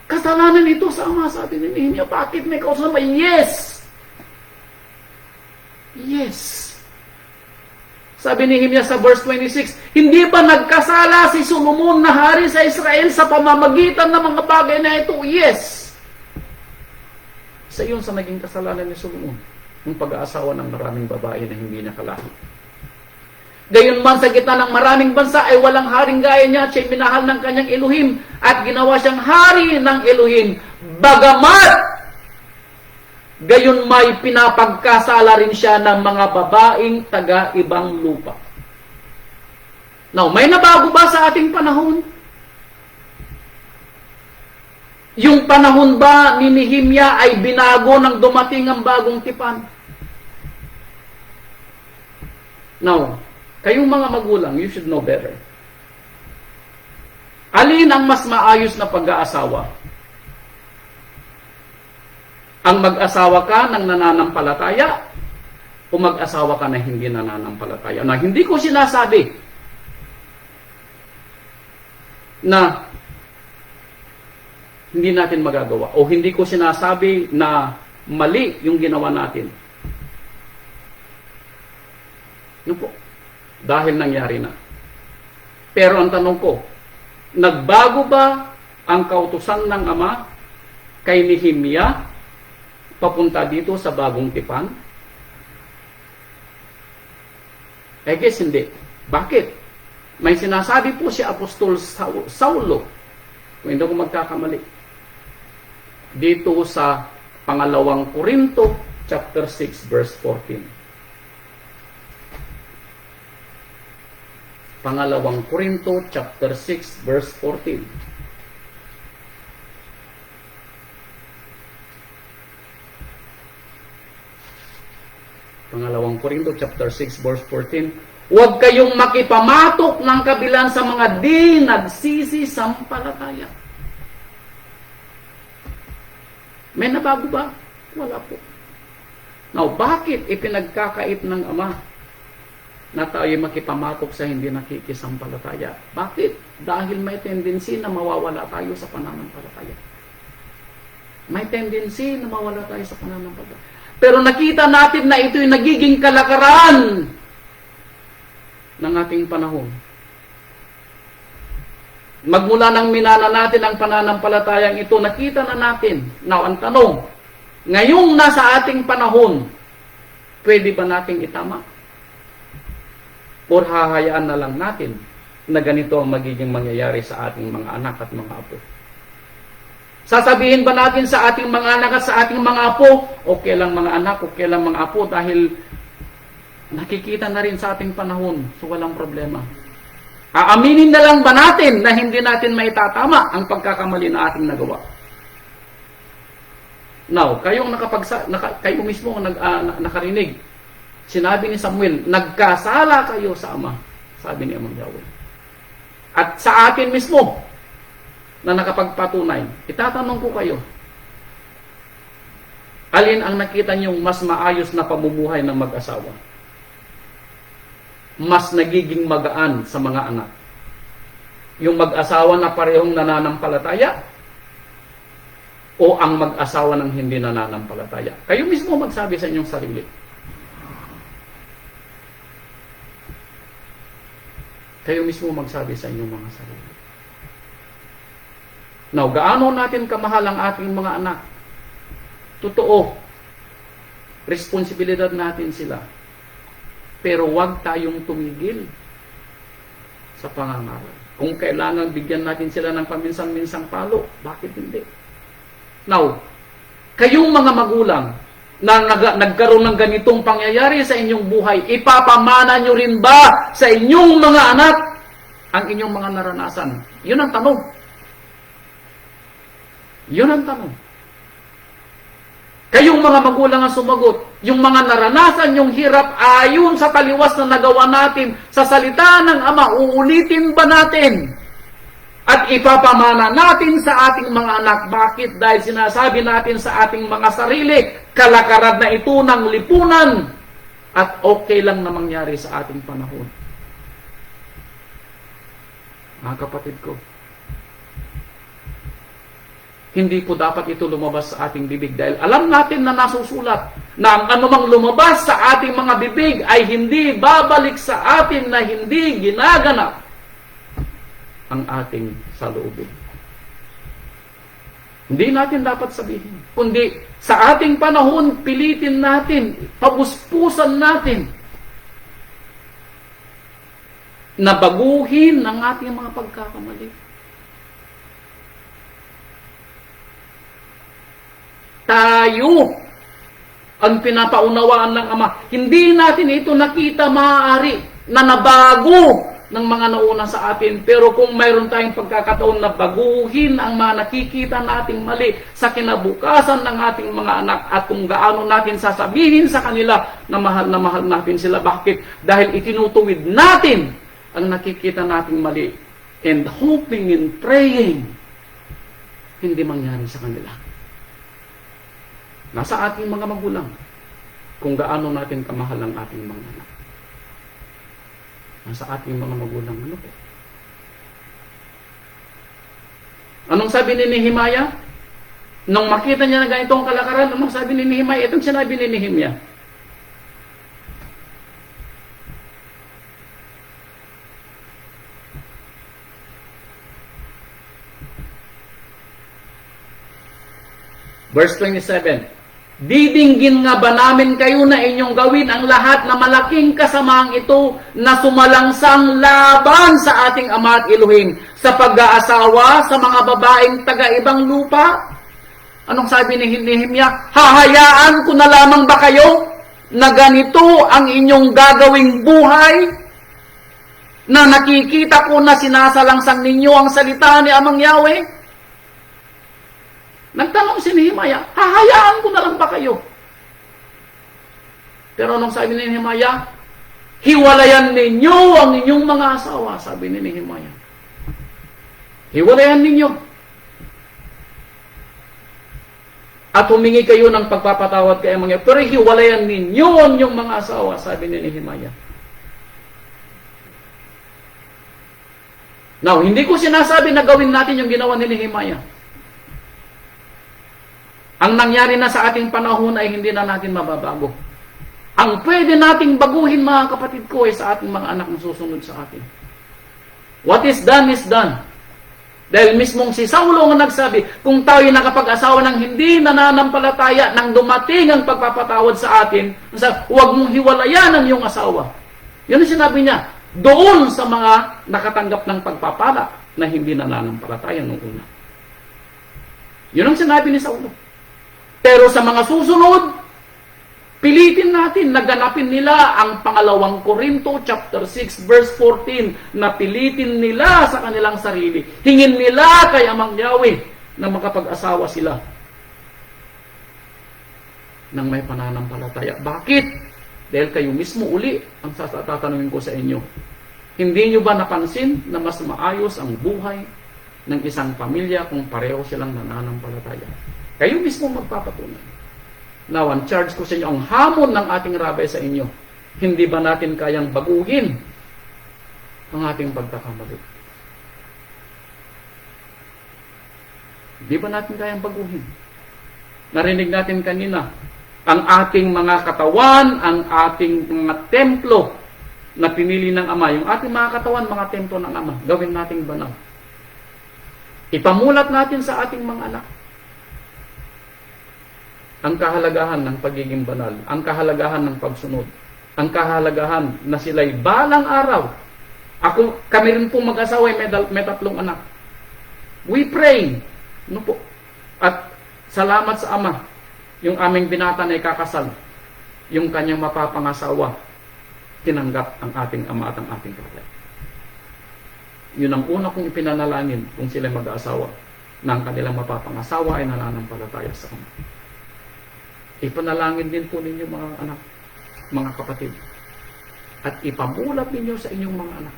Kasalanan ito sa Ama, sabi ni Nehemia. Bakit may kausap? Yes! Yes! Sabi ni Nehemia sa verse 26, hindi ba nagkasala si Solomon na hari sa Israel sa pamamagitan ng mga bagay na ito? Yes! Isa yun sa naging kasalanan ni Solomon, yung pag-aasawa ng maraming babae na hindi niya kalahi. Gayunman sa gitna ng maraming bansa ay walang haring gaya niya at siya'y minahal ng kanyang Elohim at ginawa siyang hari ng Elohim. Bagamat gayon may pinapagkasala rin siya ng mga babaeng taga-ibang lupa. Now, may nabago ba sa ating panahon? Yung panahon ba ni Nehemia ay binago nang dumating ang bagong tipan? Now, kayong mga magulang, you should know better. Alin ang mas maayos na pag-aasawa? Ang mag-asawa ka ng nananampalataya o mag-asawa ka na hindi nananampalataya? Na hindi ko sinasabi na hindi natin magagawa o hindi ko sinasabi na mali yung ginawa natin. Yun po. Dahil nangyari na. Pero ang tanong ko, nagbago ba ang kautusan ng Ama kay Nehemia papunta dito sa bagong tipan? I guess hindi. Bakit? May sinasabi po si Apostol Saulo, kung hindi ko magkakamali, dito sa pangalawang Korinto, chapter 6, verse 14. Pangalawang Korinto, chapter 6, verse 14. Pangalawang Korinto, chapter 6, verse 14. Huwag kayong makipamatok ng kabilang sa mga di nagsisisampalataya. May nabago ba? Wala po. Now, bakit ipinagkakait ng Ama na tayo makipamatok sa hindi nakikisampalataya? Bakit? Dahil may tendency na mawawala tayo sa pananampalataya. May tendency na mawala tayo sa pananampalataya. Pero nakita natin na ito'y nagiging kalakaran ng ating panahon. Magmula nang minana natin ang pananampalatayang ito, nakita na natin. Now, ang tanong, ngayong nasa ating panahon, pwede ba nating itama? O hahayaan na lang natin na ganito ang magiging mangyayari sa ating mga anak at mga apo? Sasabihin ba natin sa ating mga anak at sa ating mga apo, okay lang mga anak, okay lang mga apo, dahil nakikita na rin sa ating panahon, so walang problema. Aaminin na lang ba natin na hindi natin maitatama ang pagkakamali na ating nagawa? Now, kayo mismo nakarinig, sinabi ni Samuel, nagkasala kayo sa Ama, sabi ni Amang Yahweh. At sa atin mismo, na nakapagpatunay, itatanong ko kayo, alin ang nakita niyong mas maayos na pamumuhay ng mag-asawa? Mas nagiging magaan sa mga anak? Yung mag-asawa na parehong nananampalataya? O ang mag-asawa ng hindi nananampalataya? Kayo mismo magsabi sa inyong sarili. Kayo mismo magsabi sa inyong mga sarili. Now, gaano natin kamahal ang ating mga anak? Totoo, responsibilidad natin sila. Pero huwag tayong tumigil sa pangangaral. Kung kailangan bigyan natin sila ng paminsan-minsang palo, bakit hindi? Now, kayong mga magulang na nagkaroon ng ganitong pangyayari sa inyong buhay, ipapamana nyo rin ba sa inyong mga anak ang inyong mga naranasan? Yun ang tanong. Yun ang tanong. Kayong mga magulang ang sumagot, yung mga naranasan, yung hirap, ayon sa taliwas na nagawa natin sa salita ng Ama, uulitin ba natin? At ipapamana natin sa ating mga anak. Bakit? Dahil sinasabi natin sa ating mga sarili, kalakaran na ito ng lipunan at okay lang na mangyari sa ating panahon. Mga kapatid ko, hindi po dapat ito lumabas sa ating bibig dahil alam natin na nasusulat na ang anumang lumabas sa ating mga bibig ay hindi babalik sa atin na hindi ginaganap ang ating saloobin. Hindi natin dapat sabihin, kundi sa ating panahon, pilitin natin, pabuspusan natin na baguhin ang ating mga pagkakamali. Tayo ang pinapaunawaan ng Ama. Hindi natin ito nakita maaari na nabago ng mga nauna sa atin. Pero kung mayroon tayong pagkakataon na baguhin ang mga nakikita nating mali sa kinabukasan ng ating mga anak at kung gaano natin sasabihin sa kanila na mahal natin sila. Bakit? Dahil itinutuwid natin ang nakikita nating mali and hoping and praying hindi mangyari sa kanila. Nasa ating mga magulang kung gaano natin kamahal ang ating mga anak. Nasa ating mga magulang. Ano po? Anong sabi ni Nehemiah? Nung makita niya na ganitong kalakaran, anong sabi ni Nehemiah? Itong sinabi ni Nehemiah. Verse 27. Didinggin nga ba namin kayo na inyong gawin ang lahat na malaking kasamaang ito na sumalangsang laban sa ating Ama at Elohim sa pag-aasawa sa mga babaeng taga-ibang lupa? Anong sabi ni Nehemiah? Hahayaan ko na lamang ba kayo na ganito ang inyong gagawing buhay? Na nakikita ko na sinasalangsang ninyo ang salita ni Amang Yahweh? Nagtanong si Nehemiah, hahayaan ko na lang ba kayo? Pero anong sabi ni Nehemiah? Hiwalayan ninyo ang inyong mga asawa, sabi ni Nehemiah. Hiwalayan ninyo. At humingi kayo ng pagpapatawad kay Amang Yahweh. Pero hiwalayan ninyo ang inyong mga asawa, sabi ni Nehemiah. Now, hindi ko sinasabi na gawin natin yung ginawa ni Nehemiah. Ang nangyari na sa ating panahon ay hindi na natin mababago. Ang pwede nating baguhin, mga kapatid ko, ay sa ating mga anak na susunod sa atin. What is done is done. Dahil mismong si Saulo ang nagsabi, kung tayo'y nakapag-asawa ng hindi nananampalataya nang dumating ang pagpapatawad sa atin, huwag mong hiwalayan ang iyong asawa. Yun ang sinabi niya, doon sa mga nakatanggap ng pagpapala na hindi nananampalataya noong una. Yun ang sinabi ni Saulo. Pero sa mga susunod, pilitin natin, naganapin nila ang pangalawang Korinto chapter 6 verse 14 na pilitin nila sa kanilang sarili. Hingin nila kay Amang Yahweh na makapag-asawa sila ng may pananampalataya. Bakit? Dahil kayo mismo uli ang tatanungin ko sa inyo. Hindi nyo ba napansin na mas maayos ang buhay ng isang pamilya kung pareho silang nananampalataya? Kayo mismo magpapatunay. Now, ang charge ko sa inyo, ang hamon ng ating rabay sa inyo, hindi ba natin kayang baguhin ang ating pagkakamali? Hindi ba natin kayang baguhin? Narinig natin kanina, ang ating mga katawan, ang ating mga templo na pinili ng Ama, yung ating mga katawan, mga templo ng Ama, gawin nating banal. Ipamulat natin sa ating mga anak ang kahalagahan ng pagiging banal, ang kahalagahan ng pagsunod, ang kahalagahan na sila'y balang araw. Kami rin po mag-asawa, may 3 anak. We pray. No po. At salamat sa Ama, yung aming binata na ikakasal, yung kanyang mapapangasawa, tinanggap ang ating ama at ang ating tatay. Yun ang una kong ipinanalangin kung sila mag-aasawa, na ang kanilang mapapangasawa ay nananampalataya sa Ama. Ipanalangin din po ninyo mga anak, mga kapatid, at ipamulat ninyo sa inyong mga anak.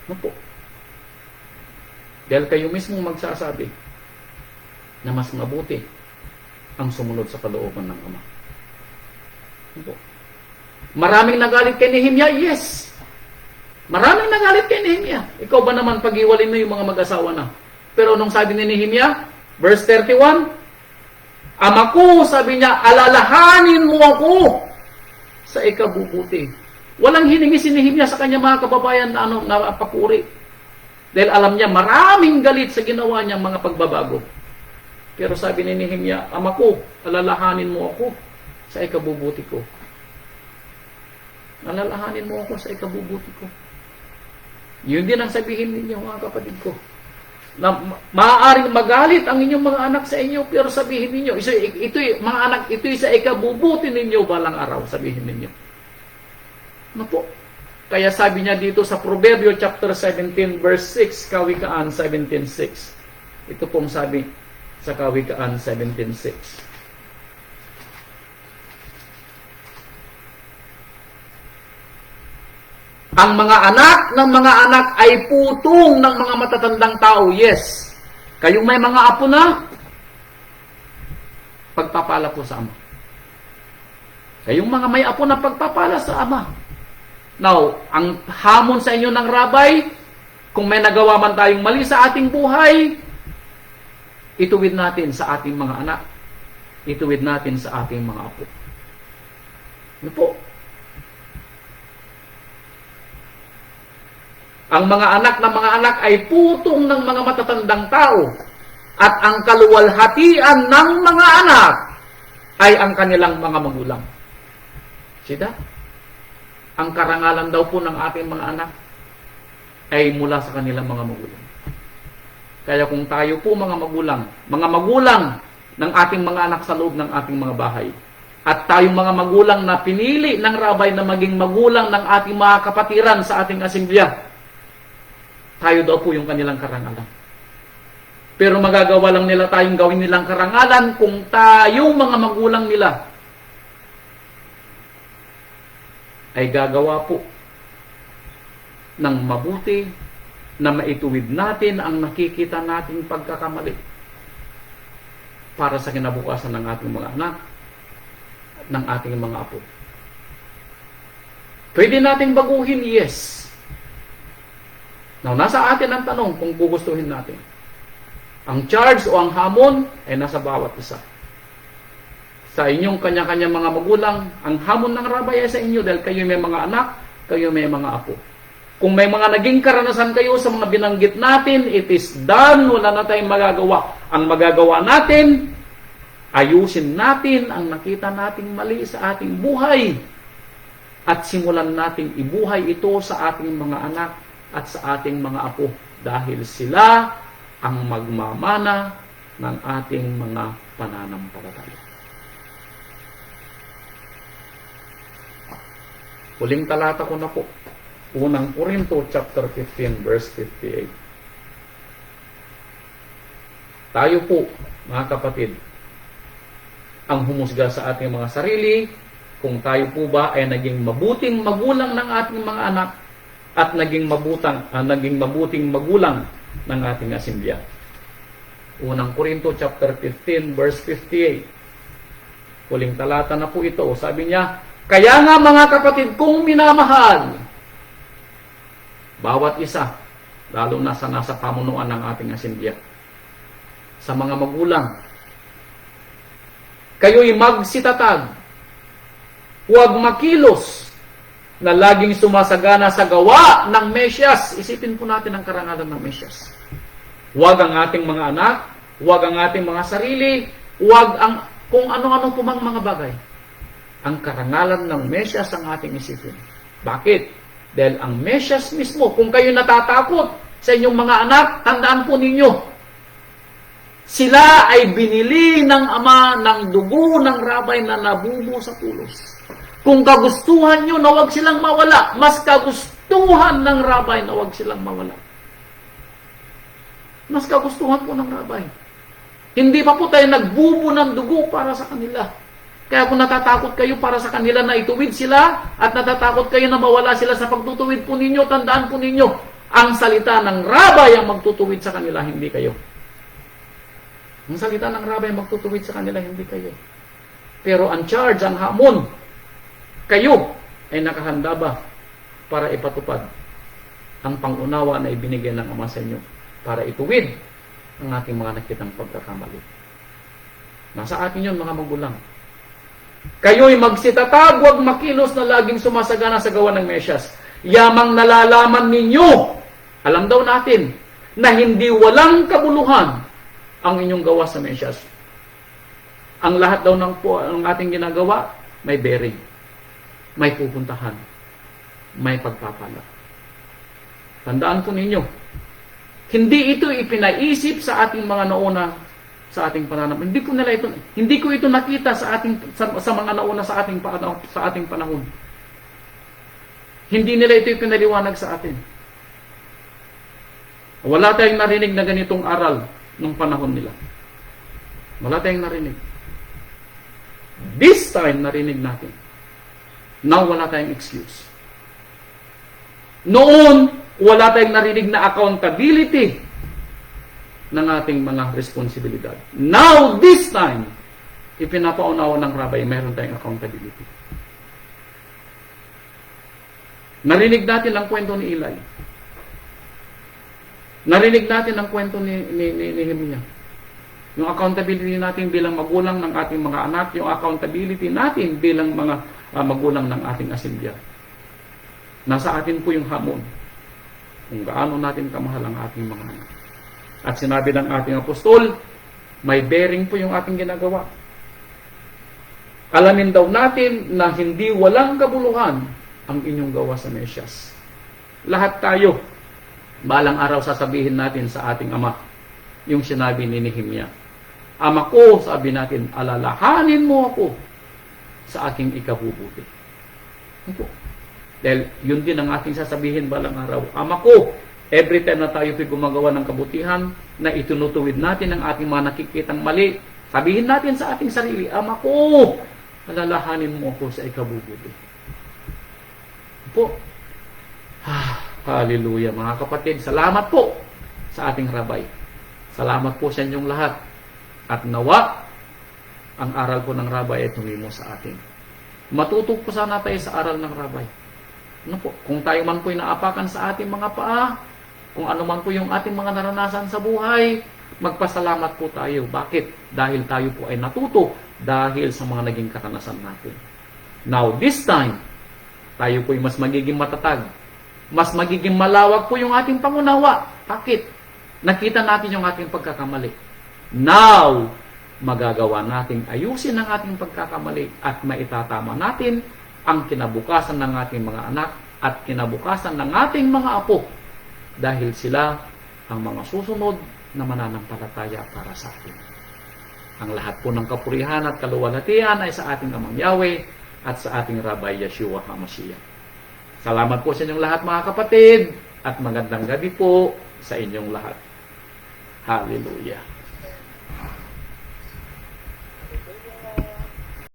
Ano po? Dahil kayo mismo magsasabi na mas mabuti ang sumunod sa kalooban ng Ama. Ano po? Maraming nagalit kay Nehemia? Yes. Maraming nagalit kay Nehemia. Ikaw ba naman pag-iwalin mo yung mga mag-asawa na? Pero nung sabi ni Nehemia, verse 31, Ama ko, sabi niya, alalahanin mo ako sa ikabubuti. Walang hiningi si Nehemia sa kanya mga kababayan na napakuri. Dahil alam niya, maraming galit sa ginawa niyang mga pagbabago. Pero sabi ni Nehemia, Ama ko, alalahanin mo ako sa ikabubuti ko. Alalahanin mo ako sa ikabubuti ko. Yun din ang sabihin ninyo mga kapatid ko. Na maaaring magalit ang inyong mga anak sa inyo, pero sabihin ninyo, mga anak, ito'y sa ikabubuti ninyo balang araw, sabihin ninyo. Ano po? Kaya sabi niya dito sa Proverbio chapter 17 verse 6, Kawikaan 17:6. Ito pong sabi sa Kawikaan 17:6. Ang mga anak ng mga anak ay putong ng mga matatandang tao. Yes. Kayong may mga apo na, pagpapala po sa Ama. Kayong mga may apo na pagpapala sa Ama. Now, ang hamon sa inyo ng rabay, kung may nagawa man tayong mali sa ating buhay, ituwid natin sa ating mga anak. Ituwid natin sa ating mga apo. Ano po? Ang mga anak ay putong ng mga matatandang tao, at ang kaluwalhatian ng mga anak ay ang kanilang mga magulang. Sida? Ang karangalan daw po ng ating mga anak ay mula sa kanilang mga magulang. Kaya kung tayo po mga magulang ng ating mga anak sa loob ng ating mga bahay, at tayong mga magulang na pinili ng rabay na maging magulang ng ating mga kapatiran sa ating asimblya, tayo daw po yung kanilang karangalan. Pero magagawa lang nila tayong gawin nilang karangalan kung tayong mga magulang nila ay gagawa po ng mabuti na maituwid natin ang nakikita nating pagkakamali para sa kinabukasan ng ating mga anak at ng ating mga apo. Pwede nating baguhin, yes. Now, nasa atin ang tanong kung gugustuhin natin. Ang charge o ang hamon ay nasa bawat isa. Sa inyong kanya-kanya mga magulang, ang hamon ng rabay ay sa inyo dahil kayo may mga anak, kayo may mga apo. Kung may mga naging karanasan kayo sa mga binanggit natin, it is done, wala na tayong magagawa. Ang magagawa natin, ayusin natin ang nakita nating mali sa ating buhay at simulan nating ibuhay ito sa ating mga anak at sa ating mga apo dahil sila ang magmamana ng ating mga pananampalataya. Huling talata ko na po. Unang Korinto chapter 15 verse 58. Tayo po, mga kapatid, ang humusga sa ating mga sarili kung tayo po ba ay naging mabuting magulang ng ating mga anak at naging mabuting magulang ng ating asimblya. Unang Korinto chapter 15 verse 58. Huling talata na po ito. Sabi niya, kaya nga mga kapatid kong minamahal, bawat isa, lalo na sa nasa pamunuan ng ating asimblya, sa mga magulang, kayo'y magsitatag, huwag makilos, na laging sumasagana sa gawa ng Mesyas. Isipin po natin ang karangalan ng Mesyas. Huwag ang ating mga anak, huwag ang ating mga sarili, huwag ang kung ano-ano po mga bagay. Ang karangalan ng Mesyas ang ating isipin. Bakit? Dahil ang Mesyas mismo, kung kayo natatakot sa inyong mga anak, tandaan po ninyo, sila ay binili ng Ama ng dugo ng rabay na nabubo sa pulos. Kung kagustuhan nyo na huwag silang mawala, mas kagustuhan ng rabay na huwag silang mawala. Mas kagustuhan po ng rabay. Hindi pa po tayo nagbubo ng dugo para sa kanila. Kaya kung natatakot kayo para sa kanila na ituwid sila at natatakot kayo na mawala sila sa pagtutuwid po ninyo, tandaan po ninyo, ang salita ng rabay ang magtutuwid sa kanila, hindi kayo. Ang salita ng rabay ang magtutuwid sa kanila, hindi kayo. Pero ang charge, ang hamon, kayo ay nakahanda ba para ipatupad ang pangunawa na ibinigay ng Ama sa inyo para ituwid ang ating mga nakitang pagkakamali. Nasa atin yun, mga magulang. Kayo'y magsitatag, huwag makilos na laging sumasagana sa gawa ng Mesyas. Yamang nalalaman ninyo, alam daw natin, na hindi walang kabuluhan ang inyong gawa sa Mesyas. Ang lahat daw ng ating ginagawa, may bearing, may pupuntahan, may pagpapala. Tandaan po ninyo, hindi ito ipinaisip sa ating mga nauna sa ating pananaw. Hindi ko ito nakita sa mga nauna sa ating panahon. Hindi nila ito ipinaliwanag sa atin. Wala tayong narinig na ganitong aral nung panahon nila. Wala tayong narinig. This time narinig natin. Now wala tayong excuse. Noon wala tayong narinig na accountability ng ating mga responsibilidad. Now, this time, ipinapaunawa ng rabay, mayroon tayong accountability. Narinig natin ang kwento ni Eli. Narinig natin ang kwento ni Nehemia. Yung accountability natin bilang magulang ng ating mga anak, yung accountability natin bilang mga magulang ng ating asimilya. Nasa atin po yung hamon kung gaano natin kamahal ang ating mga anak. At sinabi ng ating apostol, may bearing po yung ating ginagawa. Alamin daw natin na hindi walang kabuluhan ang inyong gawa sa Mesyas. Lahat tayo, balang araw sasabihin natin sa ating Ama, yung sinabi ni Nehemia. Ama ko, sabi natin, alalahanin mo ako sa aking ikabubuti. Ako. Dahil yun din ang ating sasabihin balang araw. Ama ko, every time na tayo gumagawa ng kabutihan, na itunutuwid natin ang ating mga nakikitang mali, sabihin natin sa ating sarili, Ama ko, alalahanin mo ako sa ikabubuti. Po. Hallelujah, mga kapatid. Salamat po sa ating rabay. Salamat po sa inyong lahat. At nawa, ang aral po ng rabay ay tumimo sa atin. Matuto po sana tayo sa aral ng rabay. Ano po? Kung tayo man po'y naapakan sa ating mga paa, kung ano man po yung ating mga naranasan sa buhay, magpasalamat po tayo. Bakit? Dahil tayo po ay natuto dahil sa mga naging karanasan natin. Now, this time, tayo po ay mas magiging matatag. Mas magiging malawak po yung ating pangunawa. Bakit? Nakita natin yung ating pagkakamali. Now, magagawa nating ayusin ang ating pagkakamali at maitatama natin ang kinabukasan ng ating mga anak at kinabukasan ng ating mga apo. Dahil sila ang mga susunod na mananampalataya para sa atin. Ang lahat po ng kapurihan at kaluwalhatian ay sa ating Amang Yahweh at sa ating Rabbi Yeshua HaMashiach. Salamat po sa inyong lahat mga kapatid at magandang gabi po sa inyong lahat. Hallelujah.